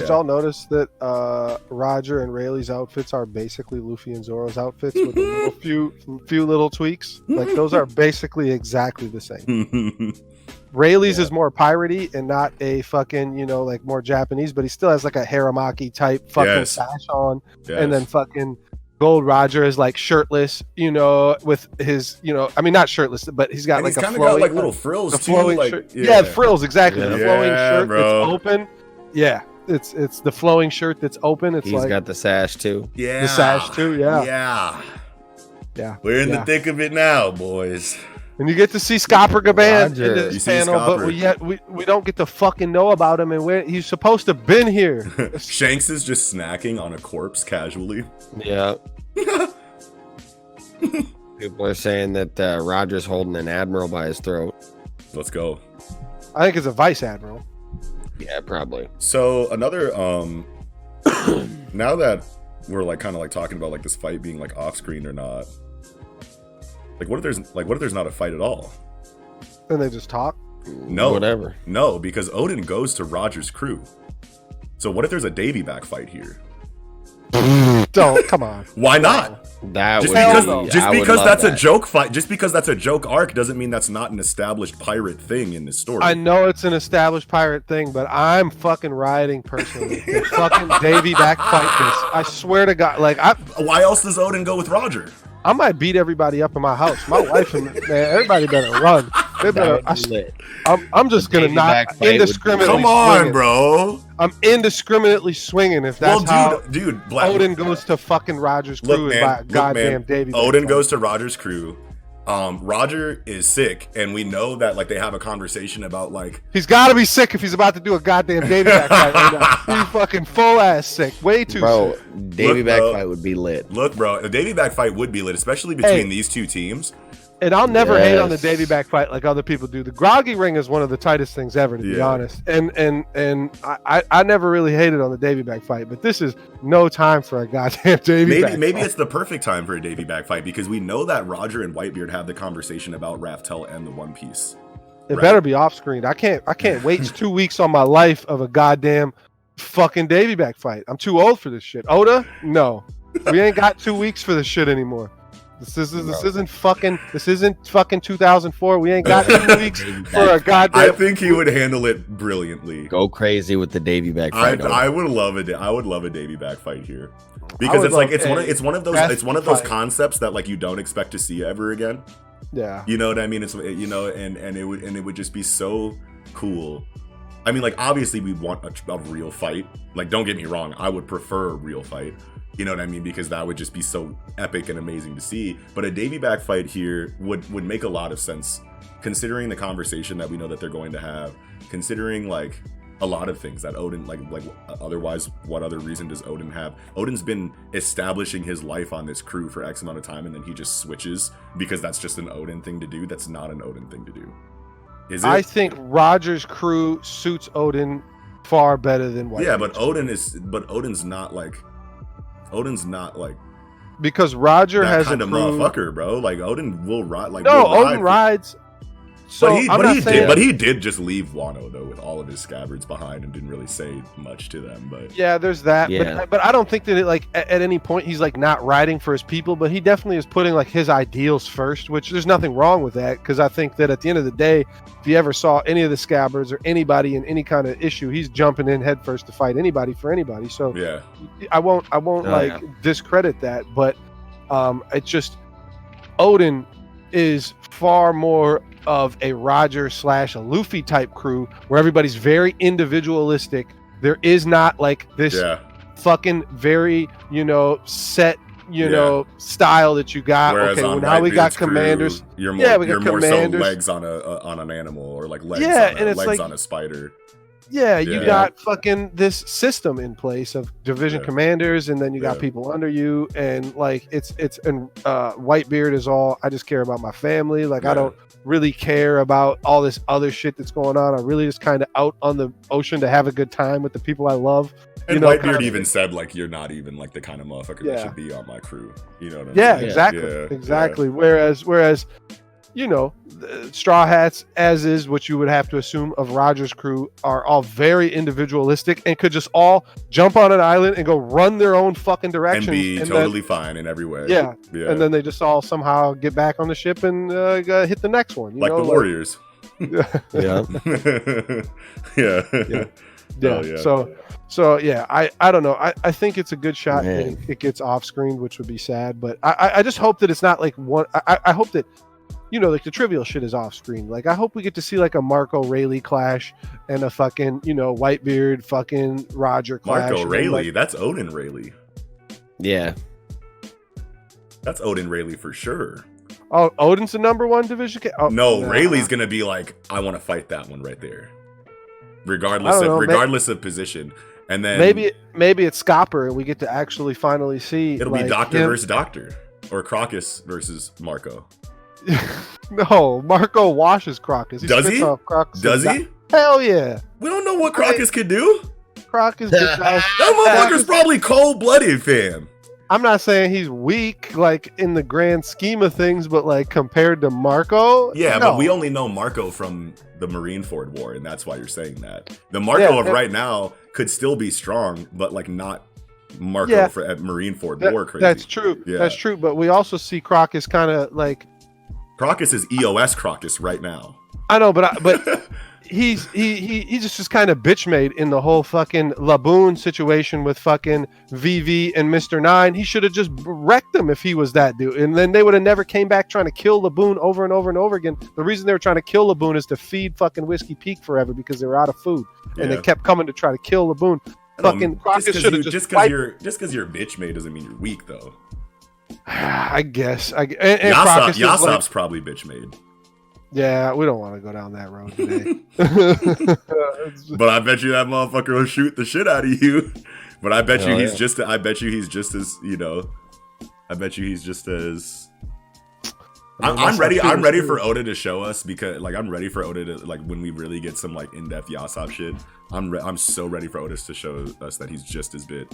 y'all notice that Roger and Rayleigh's outfits are basically Luffy and Zoro's outfits with a few little tweaks? Those are basically exactly the same. Rayleigh's is more piratey and not a fucking, more Japanese, but he still has a Haramaki type fucking sash on. Yes. And then fucking Gold Roger is shirtless, with his, not shirtless, but he's got he's a kind flowing, of got like little frills too. Flowing shirt. Yeah, frills, exactly. Yeah. The flowing shirt bro. that's open. Yeah. It's the flowing shirt that's open. It's he's got the sash too. Yeah. The sash too, yeah. Yeah. Yeah. We're in the thick of it now, boys. And you get to see Scopper Gaban in Roger. this panel, but we don't get to fucking know about him, and he's supposed to have been here. Shanks is just snacking on a corpse casually. Yeah. People are saying that Roger's holding an admiral by his throat. Let's go. I think it's a vice admiral. Yeah, probably. So another now that we're like kind of like talking about like this fight being like off screen or not, like what if there's not a fight at all? And they just talk? No. Whatever. No, because Odin goes to Roger's crew. So what if there's a Davy back fight here? Don't, come on. Why not? Just because that's a joke fight, just because that's a joke arc doesn't mean that's not an established pirate thing in this story. I know it's an established pirate thing, but I'm fucking rioting personally. Fucking Davy back fight this. I swear to God, like why else does Odin go with Roger? I might beat everybody up in my house. My wife and man, everybody better run. They better. I'm just gonna not indiscriminately. Come on, swinging. Bro. I'm indiscriminately swinging. If that's dude, Odin goes to fucking Roger's crew and by goddamn Davy. Odin goes to Roger's crew. Roger is sick, and we know that like they have a conversation about like he's got to be sick if he's about to do a goddamn Davy back fight right now. He's fucking full ass sick, way too sick. Davy back fight would be lit. Look, bro, a Davy back fight would be lit, especially between these two teams. And I'll never hate on the Davy back fight like other people do. The groggy ring is one of the tightest things ever, to be honest. And I never really hated on the Davy back fight, but this is no time for a goddamn Davy back Maybe fight. It's the perfect time for a Davy back fight because we know that Roger and Whitebeard have the conversation about Raftel and the One Piece. It better be off screen. I can't wait 2 weeks on my life of a goddamn fucking Davy back fight. I'm too old for this shit. Oda, no, we ain't got 2 weeks for this shit anymore. This isn't fucking 2004. We ain't got 2 weeks for a goddamn. I think he would handle it brilliantly. Go crazy with the Davy back fight. I would love a Davy back fight here because it's one of those concepts that like you don't expect to see ever again. Yeah, you know what I mean. It's and it would just be so cool. I mean, like obviously we want a real fight. Like don't get me wrong, I would prefer a real fight. You know what I mean? Because that would just be so epic and amazing to see. But a Davy back fight here would make a lot of sense, considering the conversation that we know that they're going to have, considering like a lot of things that Odin like otherwise, what other reason does Odin have? Odin's been establishing his life on this crew for X amount of time, and then he just switches because that's just an Odin thing to do. That's not an Odin thing to do. Is it? I think Roger's crew suits Odin far better than White. Yeah, but Odin's not like because Roger has kind a of crew. Motherfucker, bro. Like Odin will ride. Like Odin rides. So but he did just leave Wano though with all of his scabbards behind and didn't really say much to them. But yeah, there's that. Yeah. But I don't think that at any point he's like not riding for his people. But he definitely is putting like his ideals first, which there's nothing wrong with that because I think that at the end of the day, if you ever saw any of the scabbards or anybody in any kind of issue, he's jumping in head first to fight anybody for anybody. So yeah, I won't discredit that. But it's just Odin is far more of a Roger / a Luffy type crew where everybody's very individualistic. There is not like this fucking very set style that you got. Whereas okay, well, now we got commanders. You're more so legs on an animal or like legs on a spider. Yeah, you got fucking this system in place of division commanders, and then you got people under you, and like it's Whitebeard is all. I just care about my family. Like I don't really care about all this other shit that's going on. I'm really just kind of out on the ocean to have a good time with the people I love. And Whitebeard even said like you're not even like the kind of motherfucker that should be on my crew. You know what I mean? Exactly. Whereas Straw Hats, as is what you would have to assume of Roger's crew, are all very individualistic and could just all jump on an island and go run their own fucking direction and be totally fine in every way. Yeah. And then they just all somehow get back on the ship and hit the next one. The Warriors. So yeah, I don't know. I think it's a good shot. It gets off screen, which would be sad, but I just hope that it's not like one. I hope that like the trivial shit is off screen. Like I hope we get to see like a Marco Rayleigh clash and a fucking Whitebeard fucking Roger clash. Marco Rayleigh, that's Odin Rayleigh. Yeah. That's Odin Rayleigh for sure. Oh, Odin's the number one division. No, Rayleigh's gonna be like, I want to fight that one right there, regardless of position. And then maybe it's Scopper, and we get to actually finally see. It'll be Doctor versus Doctor, or Crocus versus Marco. No, Marco washes Crocus. Does he? Does he? Hell yeah. We don't know what Crocus could do. Crocus. That motherfucker's probably cold-blooded, fam. I'm not saying he's weak, like in the grand scheme of things, but like compared to Marco. Yeah, no. But we only know Marco from the Marineford War, and that's why you're saying that. The Marco of right now could still be strong, but like not Marco at Marineford War. Crazy. That's true. Yeah. That's true. But we also see Crocus kind of like. Crocus is EOS Crocus right now. I know, but he's just kind of bitch made in the whole fucking Laboon situation with fucking VV and Mr. 9. He should have just wrecked them if he was that dude, and then they would have never came back trying to kill Laboon over and over and over again. The reason they were trying to kill Laboon is to feed fucking Whiskey Peak forever because they were out of food, and they kept coming to try to kill Laboon. Fucking Crocus should have just because you're bitch made doesn't mean you're weak though. I guess. Yasop's probably bitch made. Yeah, we don't want to go down that road today. But I bet you that motherfucker will shoot the shit out of you. But I bet you he's just as, you know. I bet you he's just as. I'm ready for Oda to show us, because like I'm ready for Oda to, like, when we really get some like in-depth Yasop shit. I'm so ready for Oda to show us that he's just as bit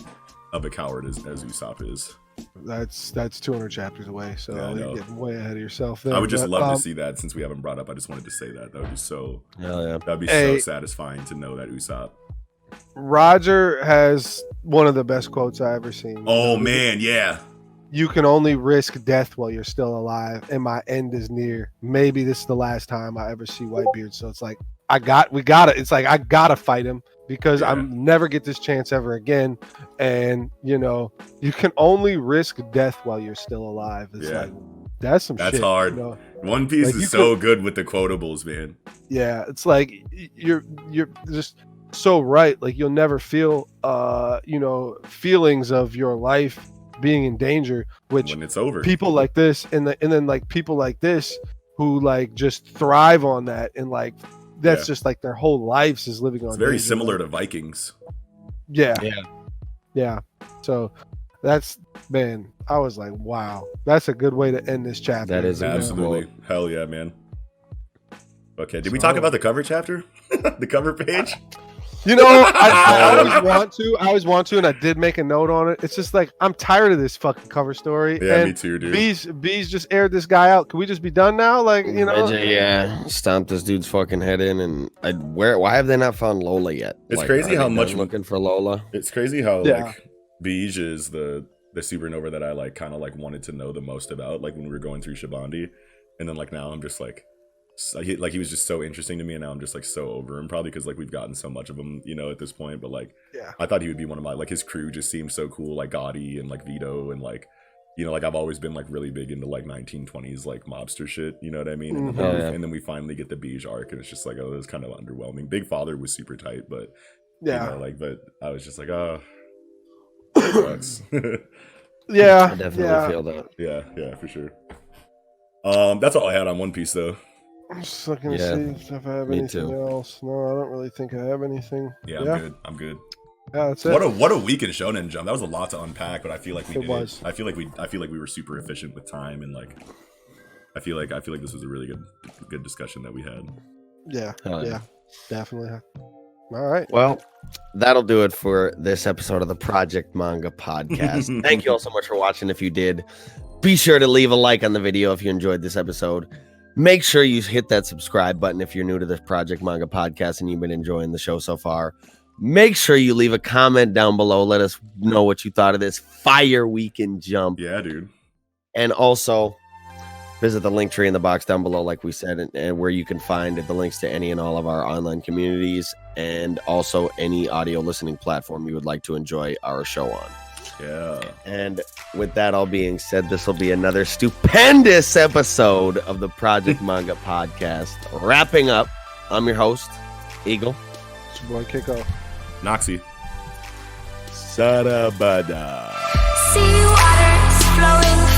of a coward as Usopp is. That's 200 chapters away, so you're getting way ahead of yourself there. I would just love to see that. Since we haven't brought up, I just wanted to say that would be so. That'd be so satisfying to know that Usopp. Roger has one of the best quotes I ever seen. Oh man, yeah. You can only risk death while you're still alive, and my end is near. Maybe this is the last time I ever see Whitebeard. So it's like It's like I gotta fight him, because I'm never get this chance ever again. And you know, you can only risk death while you're still alive. It's like that's shit, hard. You know? One Piece is so good with the quotables, man. Yeah, it's like you're just so right. Like you'll never feel feelings of your life being in danger, which when it's over, people like this and then like people like this who like just thrive on that, and like that's just like their whole lives is living on. It's very similar to Vikings. Yeah. So that's, man, I was like, wow, that's a good way to end this chapter. That is absolutely cool. Hell yeah, man. Okay, did we talk about the cover chapter? The cover page? You know, I always want to, and I did make a note on it. It's just like, I'm tired of this fucking cover story. Yeah, and me too, dude. Bees just aired this guy out. Can we just be done now? Like, you know? Yeah, stomp this dude's fucking head in, and why have they not found Lola yet? It's like, crazy how much looking for Lola. It's crazy how like Beige is the supernova that I like kind of like wanted to know the most about, like when we were going through Shabandi, and then like now I'm just like he was just so interesting to me, and now I'm just like so over him, probably because like we've gotten so much of him, you know, at this point. But like I thought he would be one of my, like, his crew just seemed so cool, like Gotti and like Vito, and like, you know, like I've always been like really big into like 1920s like mobster shit, you know what I mean? And then we finally get the Beige arc, and it's just like, oh, it was kind of underwhelming. Big Father was super tight, but you know, like, but I was just like, oh, it sucks. I definitely feel that. Yeah, for sure. That's all I had on One Piece though. I'm just looking to see if I have anything else. No, I don't really think I have anything. Yeah, I'm good. Yeah, that's it. What a week in Shonen Jump. That was a lot to unpack, but I feel like we did it. I feel like we were super efficient with time, and like I feel like this was a really good discussion that we had. Yeah, definitely. All right. Well, that'll do it for this episode of the Project Manga podcast. Thank you all so much for watching. If you did, be sure to leave a like on the video if you enjoyed this episode. Make sure you hit that subscribe button if you're new to this Project Manga podcast and you've been enjoying the show so far. Make sure you leave a comment down below. Let us know what you thought of this fire weekend jump. Yeah, dude. And also visit the link tree in the box down below, like we said, and where you can find the links to any and all of our online communities, and also any audio listening platform you would like to enjoy our show on. Yeah. And with that all being said, this will be another stupendous episode of the Project Manga podcast. Wrapping up, I'm your host, Eagle. It's your boy, Kiko. Noxie. Sarabada. See waters flowing